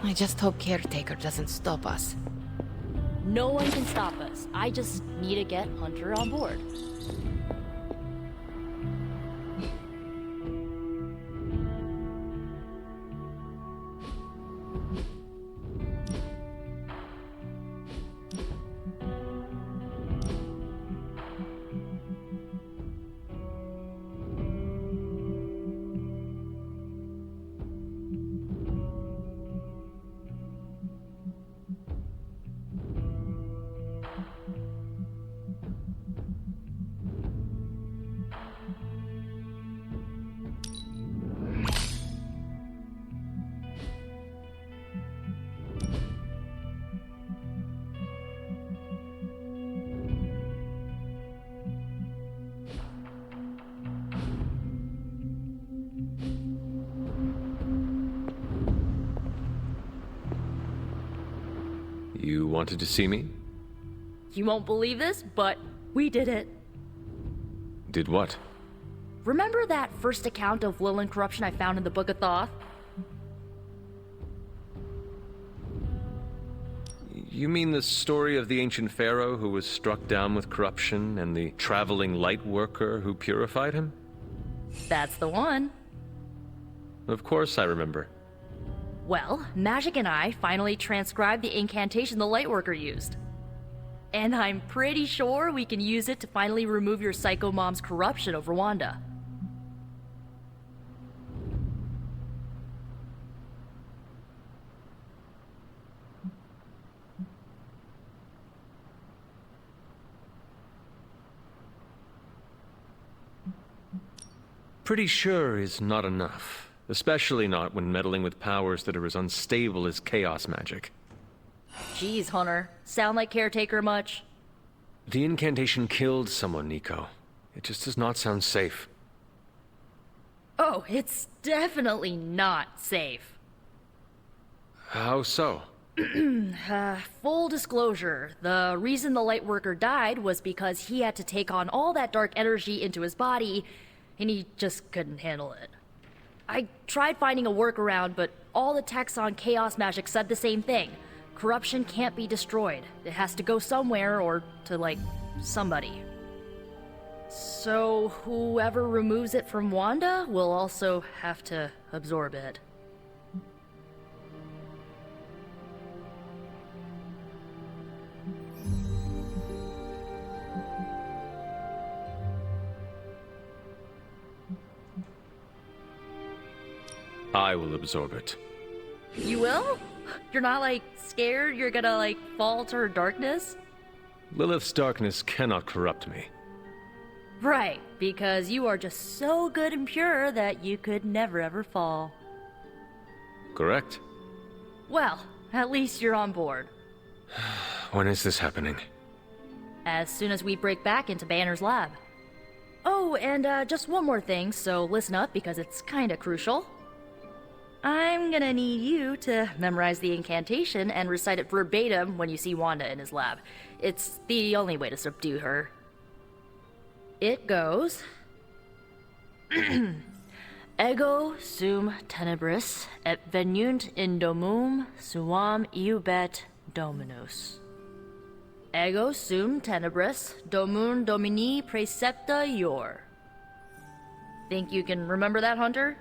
I just hope Caretaker doesn't stop us. No one can stop us. I just need to get Hunter on board. You wanted to see me? You won't believe this, but we did it. Did what? Remember that first account of Lilith corruption I found in the Book of Thoth? You mean the story of the ancient pharaoh who was struck down with corruption and the traveling light worker who purified him? That's the one. Of course I remember. Well, Magic and I finally transcribed the incantation the Lightworker used. And I'm pretty sure we can use it to finally remove your Psycho Mom's corruption over Wanda. pretty sure is not enough. Especially not when meddling with powers that are as unstable as chaos magic. Jeez, Hunter. Sound like caretaker much? The incantation killed someone, Nico. It just does not sound safe. Oh, it's definitely not safe. How so? Full disclosure, the reason the Lightworker died was because he had to take on all that dark energy into his body, and he just couldn't handle it. I tried finding a workaround, but all the texts on chaos magic said the same thing. Corruption can't be destroyed. It has to go somewhere or to, like, somebody. So whoever removes it from Wanda will also have to absorb it. I will absorb it. You will? You're not, like, scared you're gonna, like, fall to her darkness? Lilith's darkness cannot corrupt me. Right, because you are just so good and pure that you could never ever fall. Correct. Well, at least you're on board. When is this happening? As soon as we break back into Banner's lab. Oh, and just one more thing, so listen up because it's kinda crucial. I'm gonna need you to memorize the incantation and recite it verbatim when you see Wanda in his lab. It's the only way to subdue her. It goes... Ego sum tenebris et venunt in domum suam iubet dominus. Ego sum tenebris domum domini precepta ior. Think you can remember that, Hunter?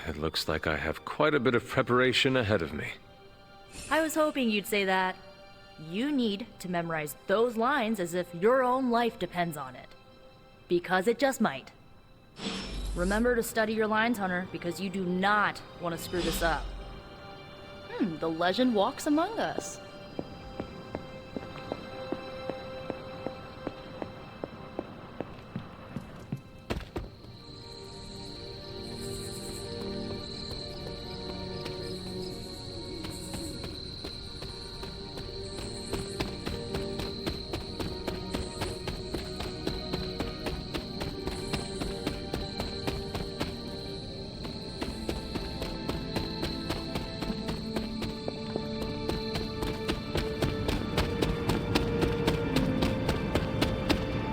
It looks like I have quite a bit of preparation ahead of me. I was hoping you'd say that. You need to memorize those lines as if your own life depends on it. Because it just might. Remember to study your lines, Hunter, because you do not want to screw this up. The legend walks among us.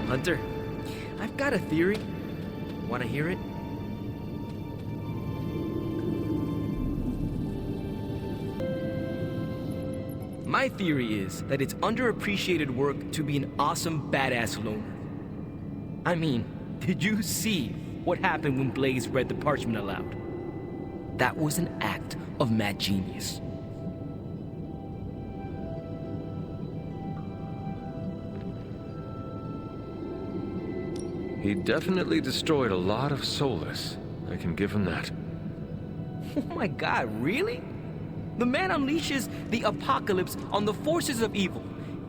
Hunter, I've got a theory. Want to hear it? My theory is that it's underappreciated work to be an awesome badass loner. I mean, did you see what happened when Blaze read the parchment aloud? That was an act of mad genius. He definitely destroyed a lot of Solus. I can give him that. Oh my god, really? The man unleashes the apocalypse on the forces of evil,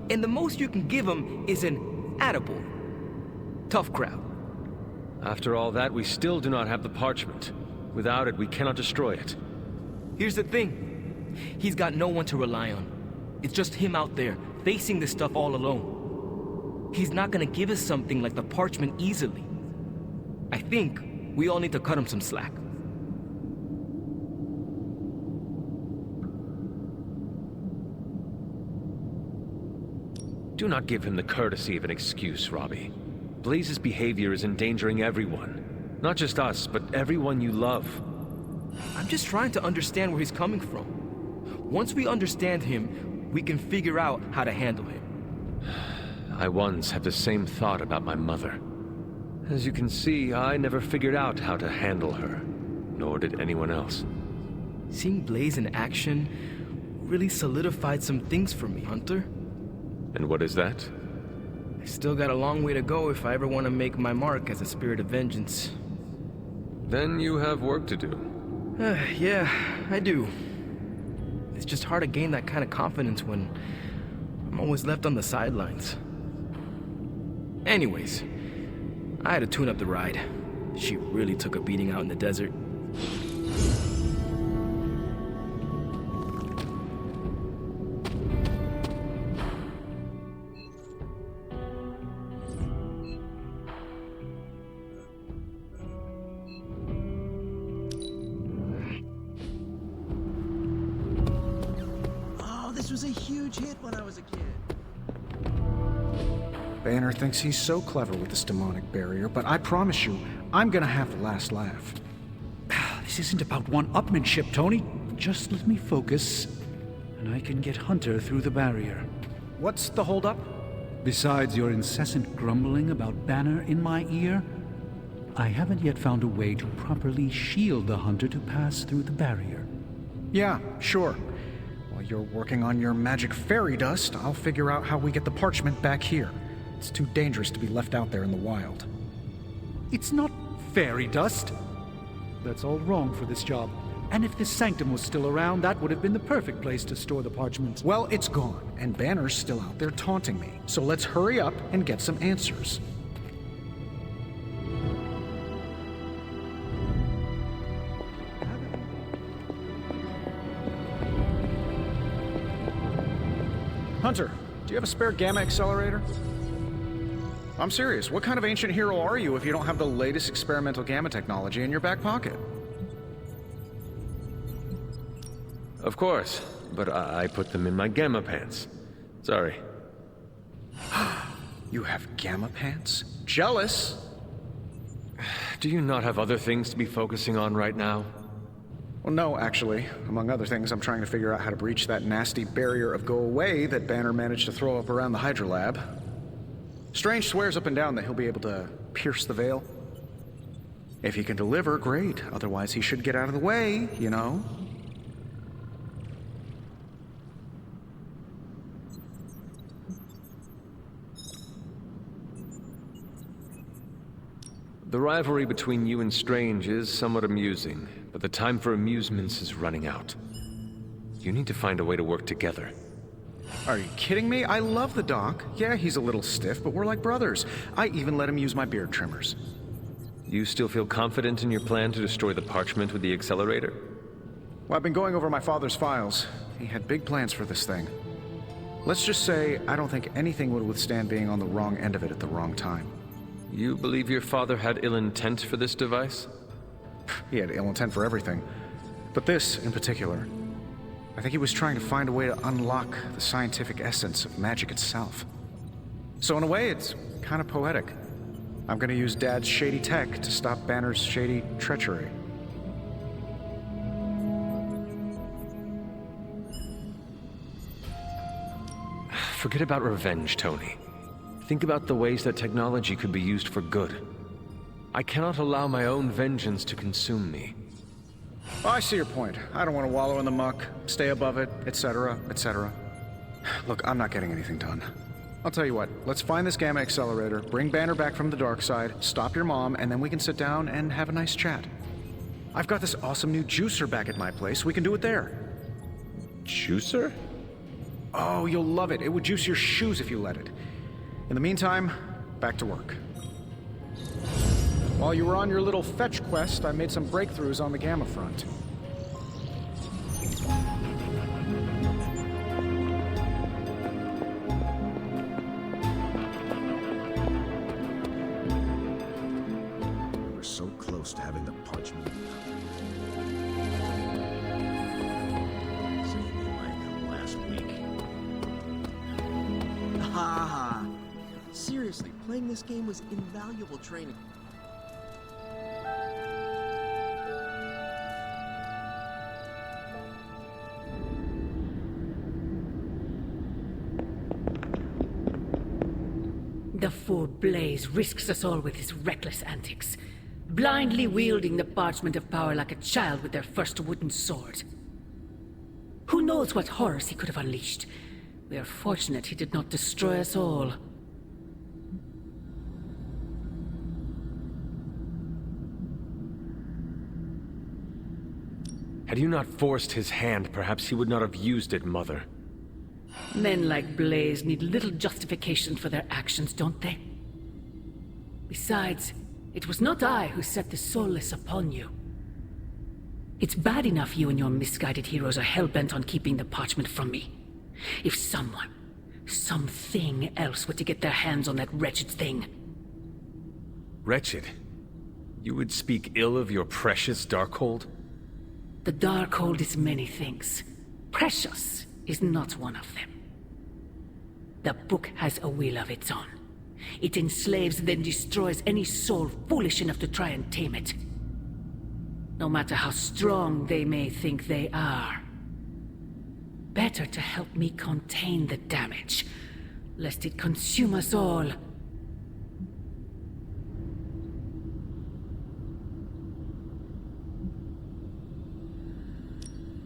and the most you can give him is an attaboy. Tough crowd. After all that, we still do not have the parchment. Without it, we cannot destroy it. Here's the thing. He's got no one to rely on. It's just him out there, facing this stuff all alone. He's not gonna give us something like the parchment easily. I think we all need to cut him some slack. Do not give him the courtesy of an excuse, Robbie. Blaze's behavior is endangering everyone. Not just us, but everyone you love. I'm just trying to understand where he's coming from. Once we understand him, we can figure out how to handle him. I once had the same thought about my mother. As you can see, I never figured out how to handle her, nor did anyone else. Seeing Blaze in action really solidified some things for me, Hunter. And what is that? I still got a long way to go if I ever want to make my mark as a spirit of vengeance. Then you have work to do. Yeah, I do. It's just hard to gain that kind of confidence when I'm always left on the sidelines. Anyways, I had to tune up the ride. She really took a beating out in the desert. This was a huge hit when I was a kid. Banner thinks he's so clever with this demonic barrier, but I promise you, I'm gonna have the last laugh. This isn't about one-upmanship, Tony. Just let me focus, and I can get Hunter through the barrier. What's the holdup? Besides your incessant grumbling about Banner in my ear, I haven't yet found a way to properly shield the Hunter to pass through the barrier. Yeah, sure. While you're working on your magic fairy dust, I'll figure out how we get the parchment back here. It's too dangerous to be left out there in the wild. It's not fairy dust. That's all wrong for this job. And if this sanctum was still around, that would have been the perfect place to store the parchment. Well, it's gone, and Banner's still out there taunting me. So let's hurry up and get some answers. Hunter, do you have a spare gamma accelerator? I'm serious. What kind of ancient hero are you if you don't have the latest experimental gamma technology in your back pocket? Of course, but I put them in my gamma pants. Sorry. You have gamma pants? Jealous? Do you not have other things to be focusing on right now? Well, no, actually. Among other things, I'm trying to figure out how to breach that nasty barrier of go away that Banner managed to throw up around the Hydra lab. Strange swears up and down that he'll be able to pierce the veil. If he can deliver, great. Otherwise, he should get out of the way, you know? The rivalry between you and Strange is somewhat amusing, but the time for amusements is running out. You need to find a way to work together. Are you kidding me? I love the Doc. Yeah, he's a little stiff, but we're like brothers. I even let him use my beard trimmers. You still feel confident in your plan to destroy the parchment with the accelerator? Well, I've been going over my father's files. He had big plans for this thing. Let's just say I don't think anything would withstand being on the wrong end of it at the wrong time. You believe your father had ill intent for this device? He had ill intent for everything. But this, in particular. I think he was trying to find a way to unlock the scientific essence of magic itself. So in a way, it's kind of poetic. I'm gonna use Dad's shady tech to stop Banner's shady treachery. Forget about revenge, Tony. Think about the ways that technology could be used for good. I cannot allow my own vengeance to consume me. Oh, I see your point. I don't want to wallow in the muck, stay above it, etc., etc. Look, I'm not getting anything done. I'll tell you what, let's find this gamma accelerator, bring Banner back from the dark side, stop your mom, and then we can sit down and have a nice chat. I've got this awesome new juicer back at my place. We can do it there. Juicer? Oh, you'll love it. It would juice your shoes if you let it. In the meantime, back to work. While you were on your little fetch quest, I made some breakthroughs on the gamma front. We're so close to having the parchment. Saved me like last week. Ha! Seriously, playing this game was invaluable training. The fool Blaze risks us all with his reckless antics, blindly wielding the parchment of power like a child with their first wooden sword. Who knows what horrors he could have unleashed? We are fortunate he did not destroy us all. Had you not forced his hand, perhaps he would not have used it, Mother. Men like Blaze need little justification for their actions, don't they? Besides, it was not I who set the soulless upon you. It's bad enough you and your misguided heroes are hell-bent on keeping the parchment from me. If someone, something else were to get their hands on that wretched thing... Wretched? You would speak ill of your precious Darkhold? The Darkhold is many things. Precious is not one of them. The book has a will of its own. It enslaves, then destroys any soul foolish enough to try and tame it. No matter how strong they may think they are. Better to help me contain the damage, lest it consume us all.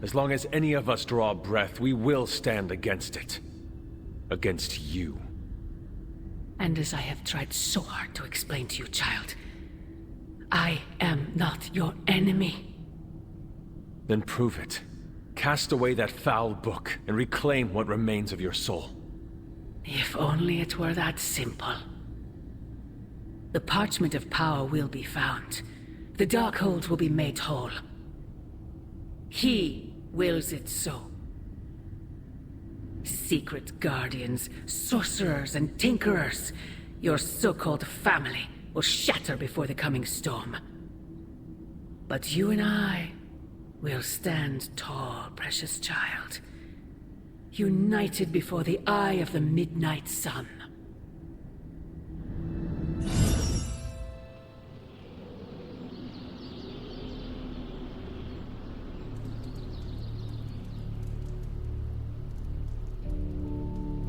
As long as any of us draw breath, we will stand against it. Against you. And as I have tried so hard to explain to you, child, I am not your enemy. Then prove it. Cast away that foul book and reclaim what remains of your soul. If only it were that simple. The parchment of power will be found. The Darkhold will be made whole. He wills it so. Secret guardians, sorcerers, and tinkerers, your so-called family, will shatter before the coming storm. But you and I will stand tall, precious child. United before the eye of the midnight sun.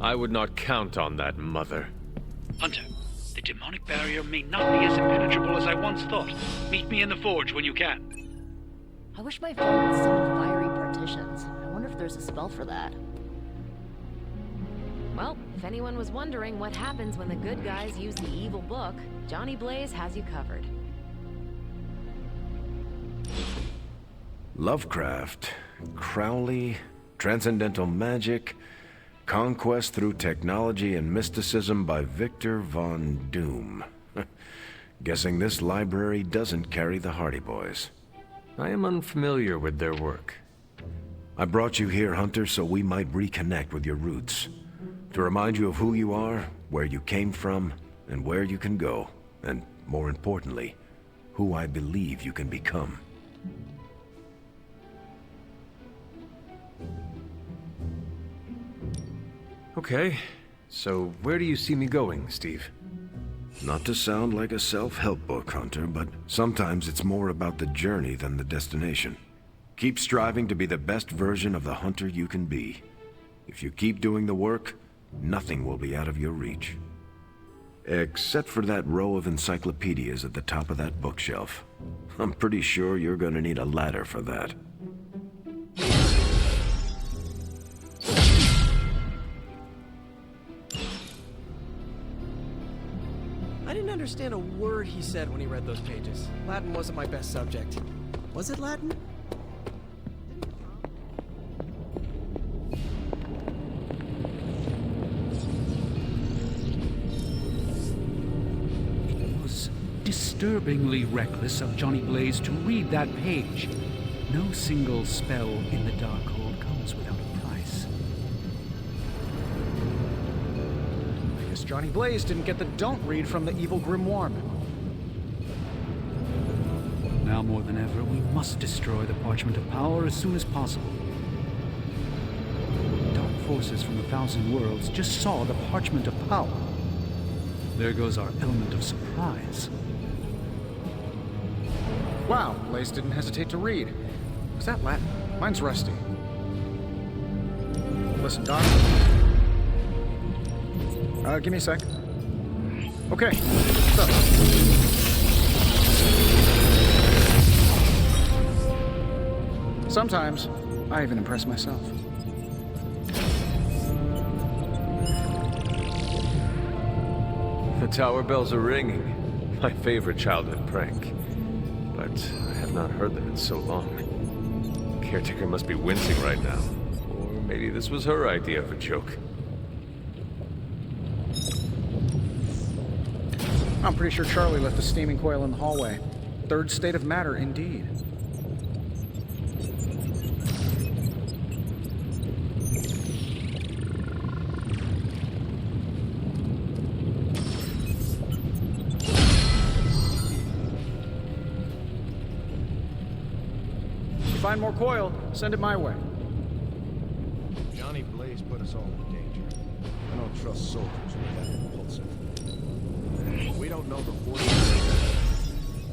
I would not count on that, Mother. Hunter, the demonic barrier may not be as impenetrable as I once thought. Meet me in the forge when you can. I wish my phone would summon fiery partitions. I wonder if there's a spell for that. Well, if anyone was wondering what happens when the good guys use the evil book, Johnny Blaze has you covered. Lovecraft, Crowley, transcendental magic, conquest through technology and mysticism by Victor Von Doom. Guessing this library doesn't carry the Hardy Boys. I am unfamiliar with their work. I brought you here, Hunter, so we might reconnect with your roots. To remind you of who you are, where you came from, and where you can go. And, more importantly, who I believe you can become. Okay, so where do you see me going, Steve? Not to sound like a self-help book, Hunter, but sometimes it's more about the journey than the destination. Keep striving to be the best version of the Hunter you can be. If you keep doing the work, nothing will be out of your reach. Except for that row of encyclopedias at the top of that bookshelf. I'm pretty sure you're gonna need a ladder for that. I didn't understand a word he said when he read those pages. Latin wasn't my best subject. Was it Latin? It was disturbingly reckless of Johnny Blaze to read that page. No single spell in the Darkhold comes without a price. I guess Johnny Blaze didn't get the don't read from the evil grimoire memo. Now more than ever, we must destroy the Parchment of Power as soon as possible. Dark forces from 1,000 worlds just saw the Parchment of Power. There goes our element of surprise. Wow, Blaze didn't hesitate to read. Was that Latin? Mine's rusty. Listen, Doc. Give me a sec. Okay, so... sometimes, I even impress myself. The tower bells are ringing. My favorite childhood prank. But I have not heard them in so long. Caretaker must be wincing right now. Or maybe this was her idea of a joke. I'm pretty sure Charlie left the steaming coil in the hallway. Third state of matter, indeed. If you find more coil, send it my way. Johnny Blaze put us all in danger. I don't trust soldiers with that impulsive. We don't know the 40.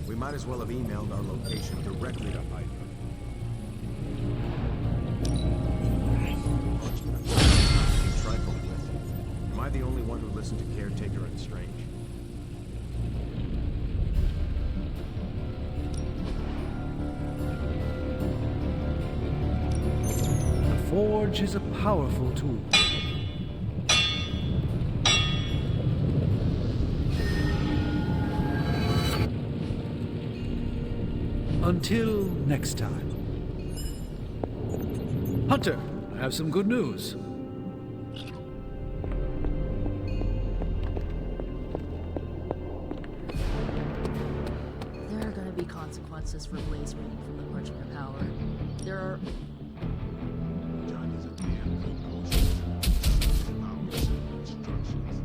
We might as well have emailed our location directly to Hyde. Trifled with. Am I the only one who listened to Caretaker and Strange? The Forge is a powerful tool. Until next time. Hunter, I have some good news. There are going to be consequences for Blaze reading from the Parchment of Power. There are... Johnny's a damn good coach. Powers and instructions.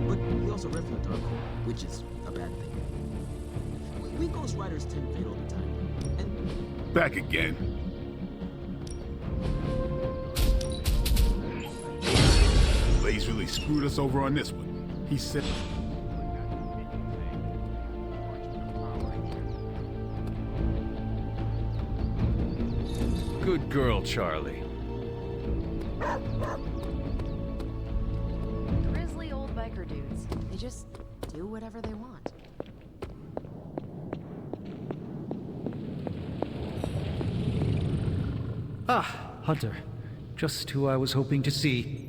But we also read from the Dark Hole, which is a bad thing. We Ghost Riders tend fate all the time. And Back again. Blaze really screwed us over on this one. He said... Good girl, Charlie. Grizzly old biker dudes. They just do whatever they want. Ah, Hunter. Just who I was hoping to see.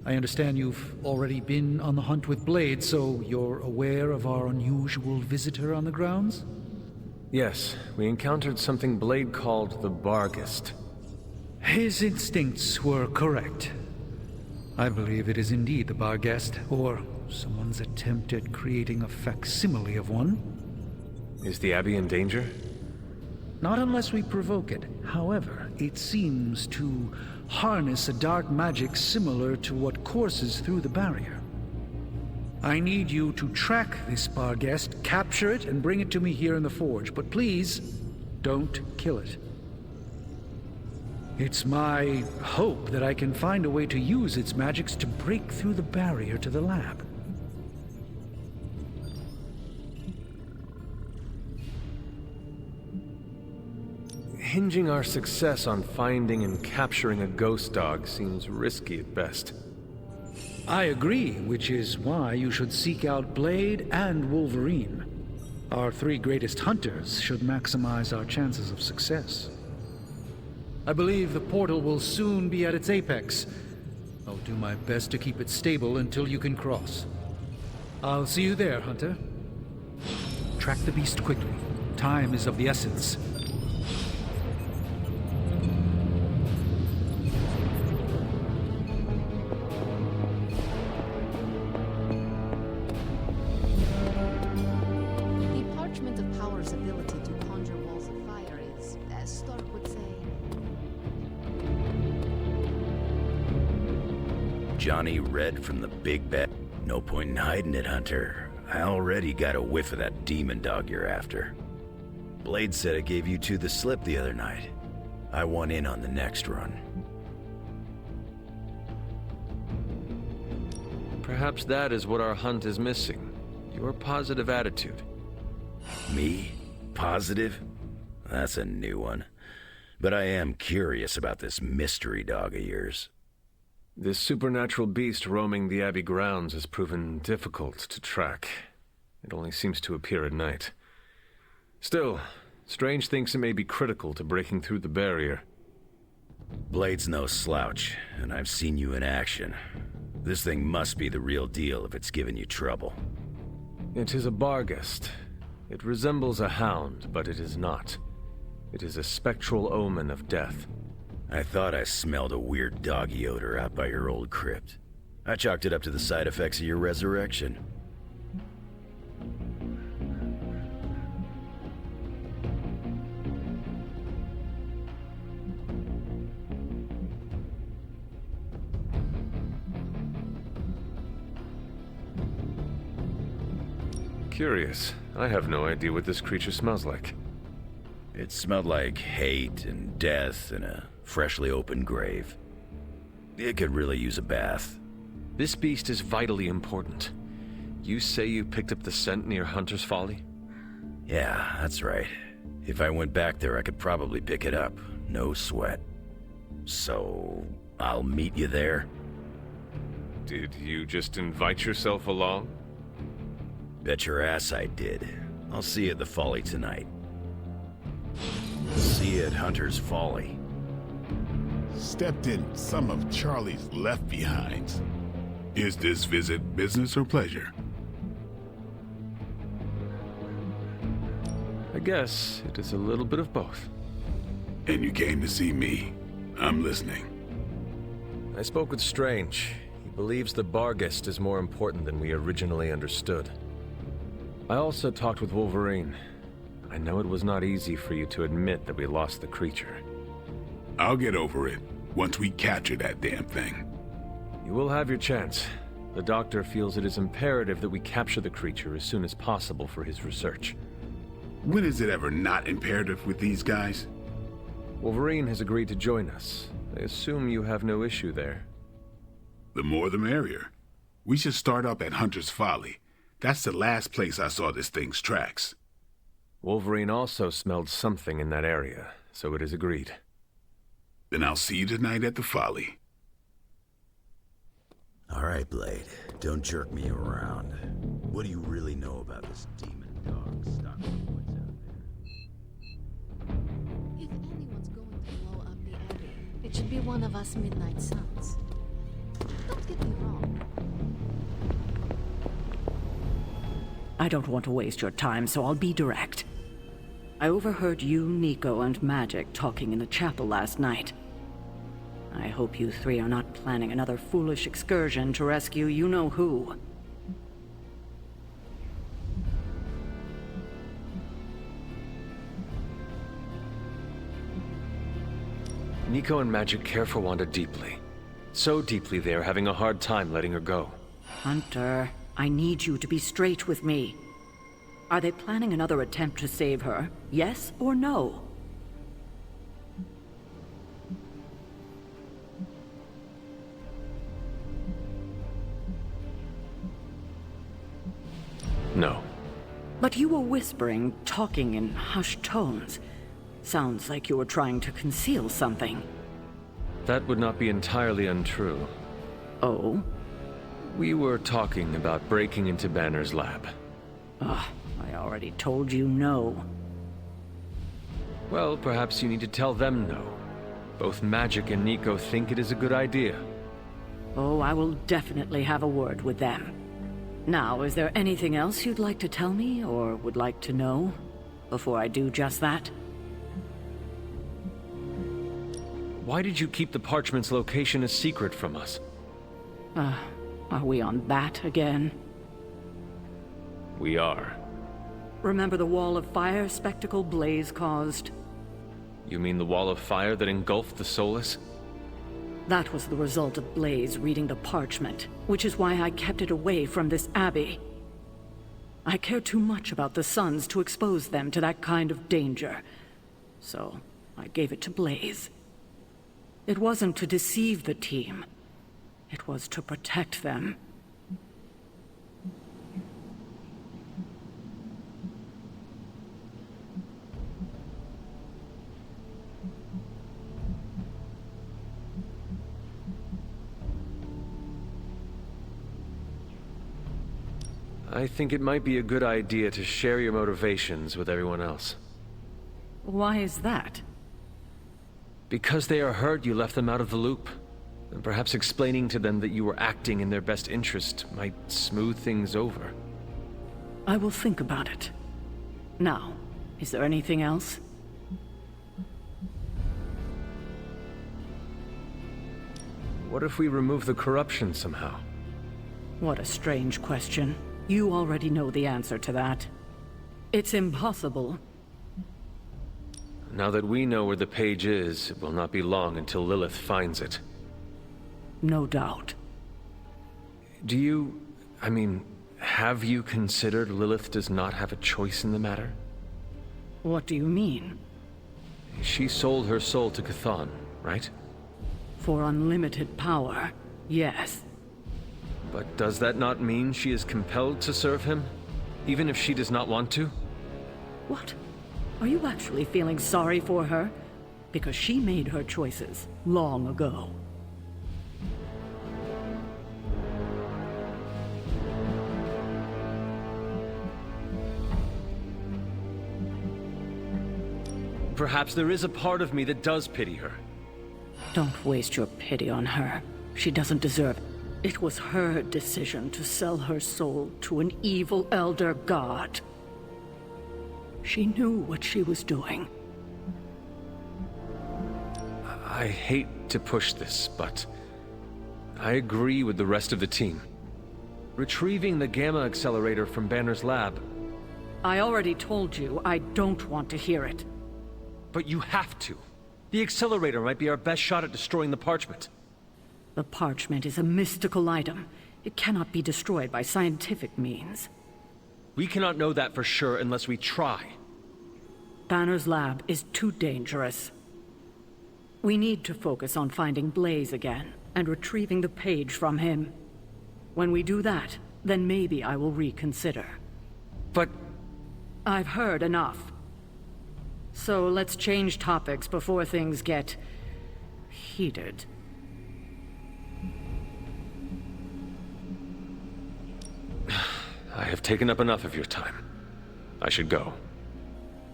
I understand you've already been on the hunt with Blade, so you're aware of our unusual visitor on the grounds? Yes, we encountered something Blade called the Barghest. His instincts were correct. I believe it is indeed the Barghest, or someone's attempt at creating a facsimile of one. Is the Abbey in danger? Not unless we provoke it. However, it seems to harness a dark magic similar to what courses through the barrier. I need you to track this Barghest, capture it, and bring it to me here in the Forge. But please, don't kill it. It's my hope that I can find a way to use its magics to break through the barrier to the lab. Hinging our success on finding and capturing a ghost dog seems risky at best. I agree, which is why you should seek out Blade and Wolverine. Our three greatest hunters should maximize our chances of success. I believe the portal will soon be at its apex. I'll do my best to keep it stable until you can cross. I'll see you there, Hunter. Track the beast quickly. Time is of the essence. The Parchment of Power's ability to conjure walls of fire is, as Stark would say, Johnny read from the big bet. No point in hiding it, Hunter. I already got a whiff of that demon dog you're after. Blade said it gave you two the slip the other night. I want in on the next run. Perhaps that is what our hunt is missing. Your positive attitude. Me? Positive? That's a new one. But I am curious about this mystery dog of yours. This supernatural beast roaming the Abbey grounds has proven difficult to track. It only seems to appear at night. Still, Strange thinks it may be critical to breaking through the barrier. Blade's no slouch, and I've seen you in action. This thing must be the real deal if it's giving you trouble. It is a Barghest. It resembles a hound, but it is not. It is a spectral omen of death. I thought I smelled a weird doggy odor out by your old crypt. I chalked it up to the side effects of your resurrection. Curious. I have no idea what this creature smells like. It smelled like hate and death and a freshly opened grave. It could really use a bath. This beast is vitally important. You say you picked up the scent near Hunter's Folly? Yeah, that's right. If I went back there, I could probably pick it up. No sweat. So, I'll meet you there? Did you just invite yourself along? Bet your ass I did. I'll see you at the Folly tonight. See you at Hunter's Folly. Stepped in some of Charlie's left-behinds. Is this visit business or pleasure? I guess it is a little bit of both. And you came to see me. I'm listening. I spoke with Strange. He believes the Barghest is more important than we originally understood. I also talked with Wolverine. I know it was not easy for you to admit that we lost the creature. I'll get over it once we capture that damn thing. You will have your chance. The doctor feels it is imperative that we capture the creature as soon as possible for his research. When is it ever not imperative with these guys? Wolverine has agreed to join us. I assume you have no issue there. The more the merrier. We should start up at Hunter's Folly. That's the last place I saw this thing's tracks. Wolverine also smelled something in that area, so it is agreed. Then I'll see you tonight at the Folly. All right, Blade. Don't jerk me around. What do you really know about this demon dog stuck in the woods out there? If anyone's going to blow up the Abbey, it should be one of us Midnight Suns. Don't get me wrong. I don't want to waste your time, so I'll be direct. I overheard you, Nico, and Magic talking in the chapel last night. I hope you three are not planning another foolish excursion to rescue you-know-who. Nico and Magic care for Wanda deeply. So deeply they are having a hard time letting her go. Hunter, I need you to be straight with me. Are they planning another attempt to save her? Yes or no? No. But you were whispering, talking in hushed tones. Sounds like you were trying to conceal something. That would not be entirely untrue. Oh? We were talking about breaking into Banner's lab. Ugh, I already told you no. Well, perhaps you need to tell them no. Both Magic and Nico think it is a good idea. Oh, I will definitely have a word with them. Now, is there anything else you'd like to tell me, or would like to know, before I do just that? Why did you keep the parchment's location a secret from us? Are we on that again? We are. Remember the wall of fire spectacle Blaze caused? You mean the wall of fire that engulfed the Solus? That was the result of Blaze reading the parchment, which is why I kept it away from this abbey. I care too much about the Suns to expose them to that kind of danger. So, I gave it to Blaze. It wasn't to deceive the team. It was to protect them. I think it might be a good idea to share your motivations with everyone else. Why is that? Because they are hurt you left them out of the loop. And perhaps explaining to them that you were acting in their best interest might smooth things over. I will think about it. Now, is there anything else? What if we remove the corruption somehow? What a strange question. You already know the answer to that. It's impossible. Now that we know where the page is, it will not be long until Lilith finds it. No doubt. Have you considered Lilith does not have a choice in the matter? What do you mean? She sold her soul to Chthon, right? For unlimited power, yes. But does that not mean she is compelled to serve him? Even if she does not want to? What? Are you actually feeling sorry for her? Because she made her choices long ago. Perhaps there is a part of me that does pity her. Don't waste your pity on her. She doesn't deserve it. It was her decision to sell her soul to an evil elder god. She knew what she was doing. I hate to push this, but I agree with the rest of the team. Retrieving the Gamma Accelerator from Banner's lab. I already told you I don't want to hear it. But you have to. The accelerator might be our best shot at destroying the parchment. The parchment is a mystical item. It cannot be destroyed by scientific means. We cannot know that for sure unless we try. Banner's lab is too dangerous. We need to focus on finding Blaze again and retrieving the page from him. When we do that, then maybe I will reconsider. But I've heard enough. So let's change topics before things get heated. I have taken up enough of your time. I should go.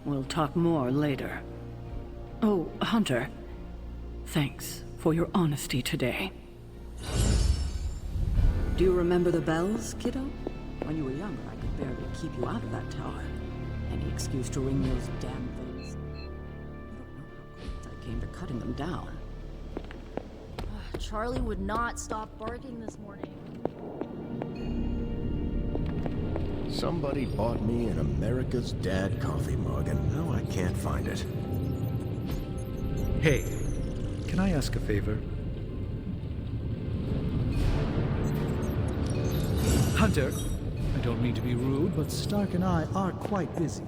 We'll talk more later. Oh, Hunter. Thanks for your honesty today. Do you remember the bells, kiddo? When you were younger, I could barely keep you out of that tower. Any excuse to ring those damn things. You don't know how close I came to cutting them down. Charlie would not stop barking this morning. Somebody bought me an America's Dad coffee mug, and now I can't find it. Hey, can I ask a favor? Hunter, I don't mean to be rude, but Stark and I are quite busy.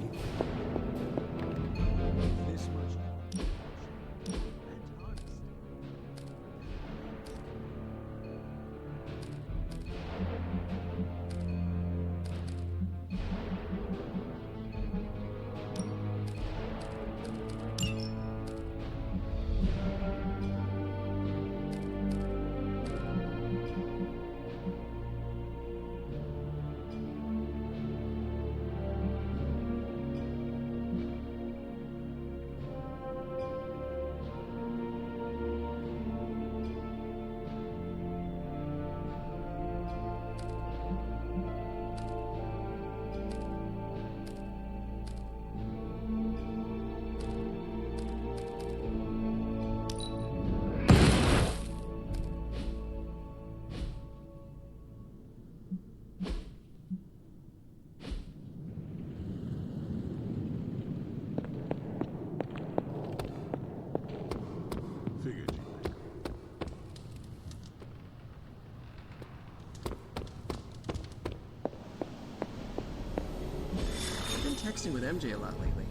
Texting with MJ a lot lately.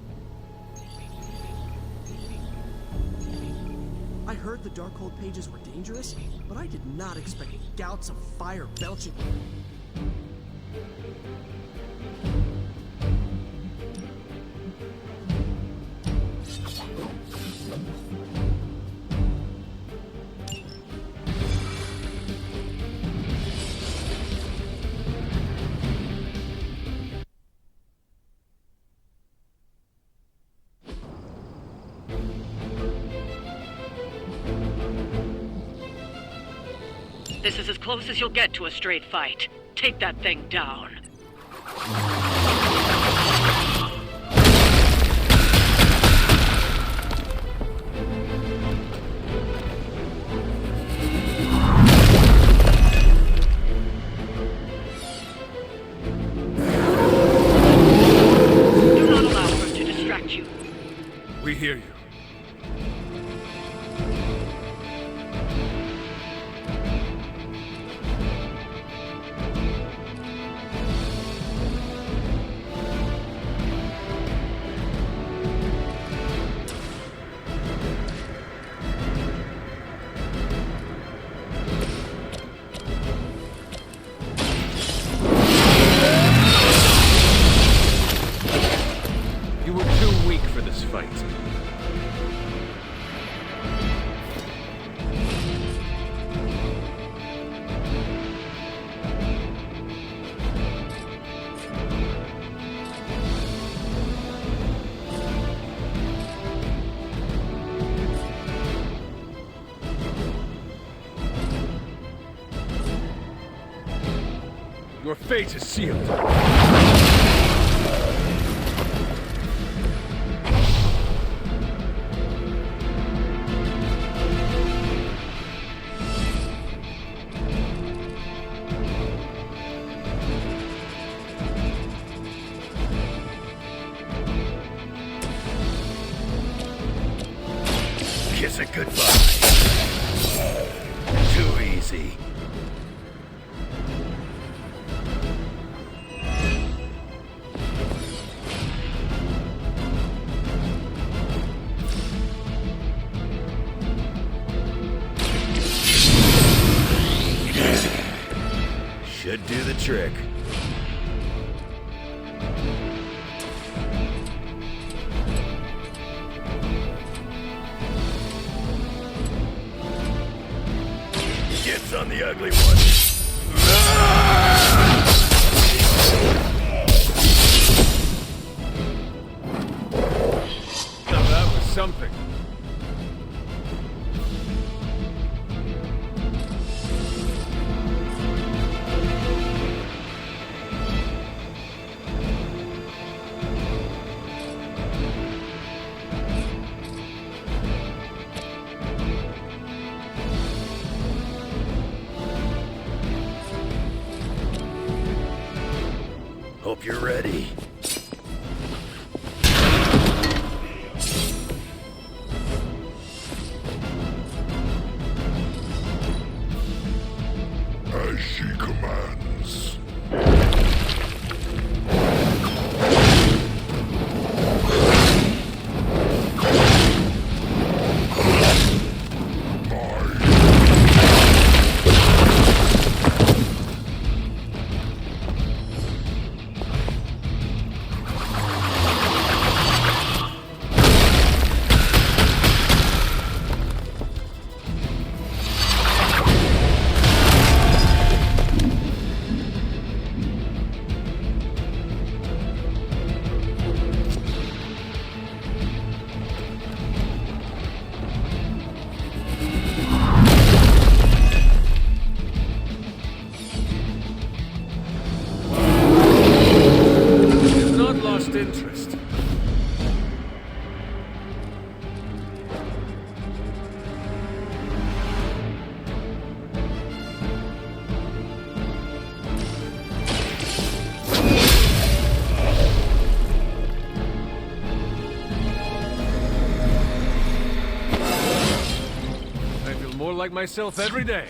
I heard the Darkhold pages were dangerous, but I did not expect gouts of fire belching. This is as close as you'll get to a straight fight. Take that thing down. Do not allow her to distract you. We hear you. You were too weak for this fight. Your fate is sealed. Kiss it goodbye. Too easy. Should do the trick. Gets on the ugly one. Now that was something. Hope you're ready. As she commands. Interest. I feel more like myself every day.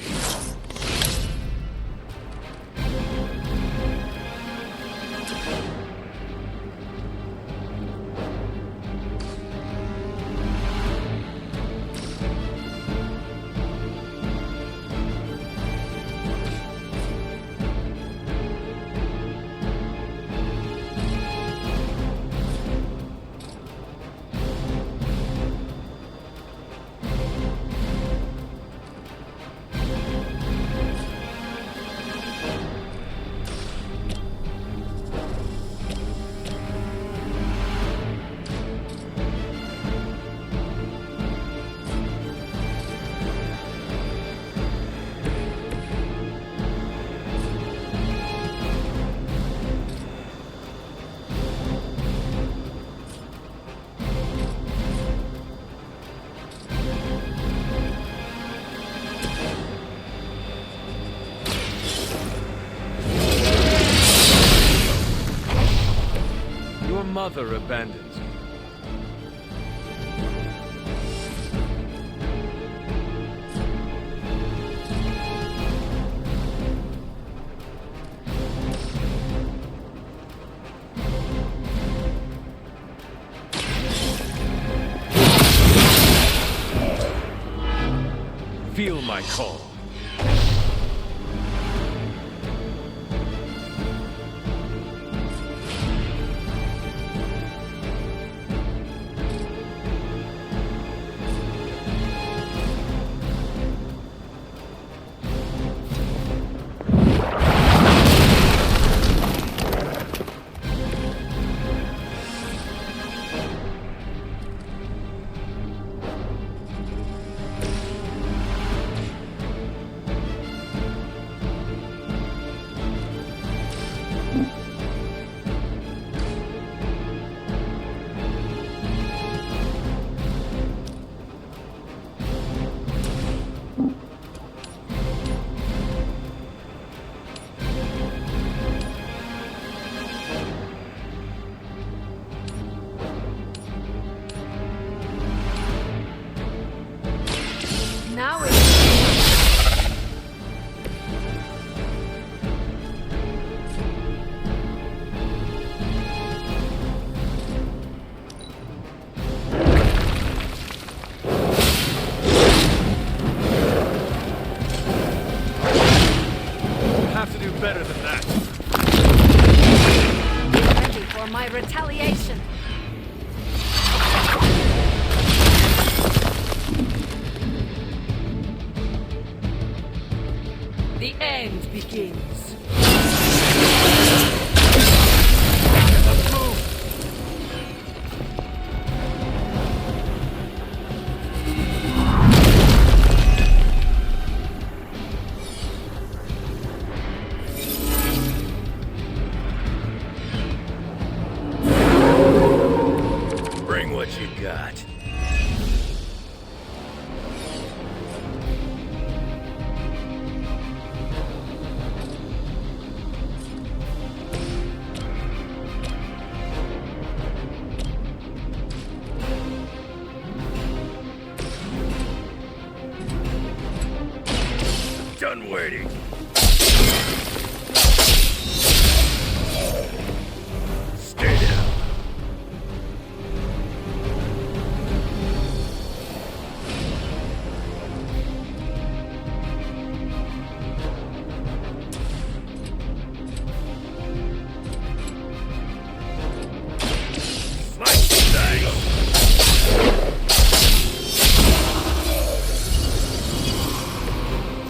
your mother abandons you. Feel my call. Now it's... Have to do better than that. Get ready for my retaliation. The end begins. Let's move. Bring what you got. Done waiting. Stay down.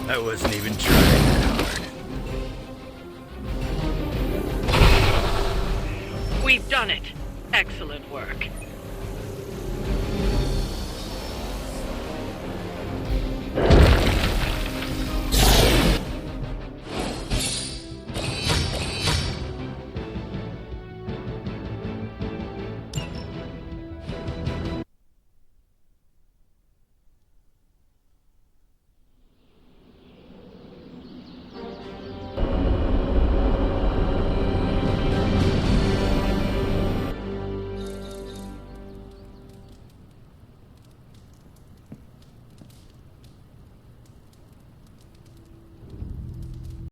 I wasn't even trying that hard. We've done it. Excellent work.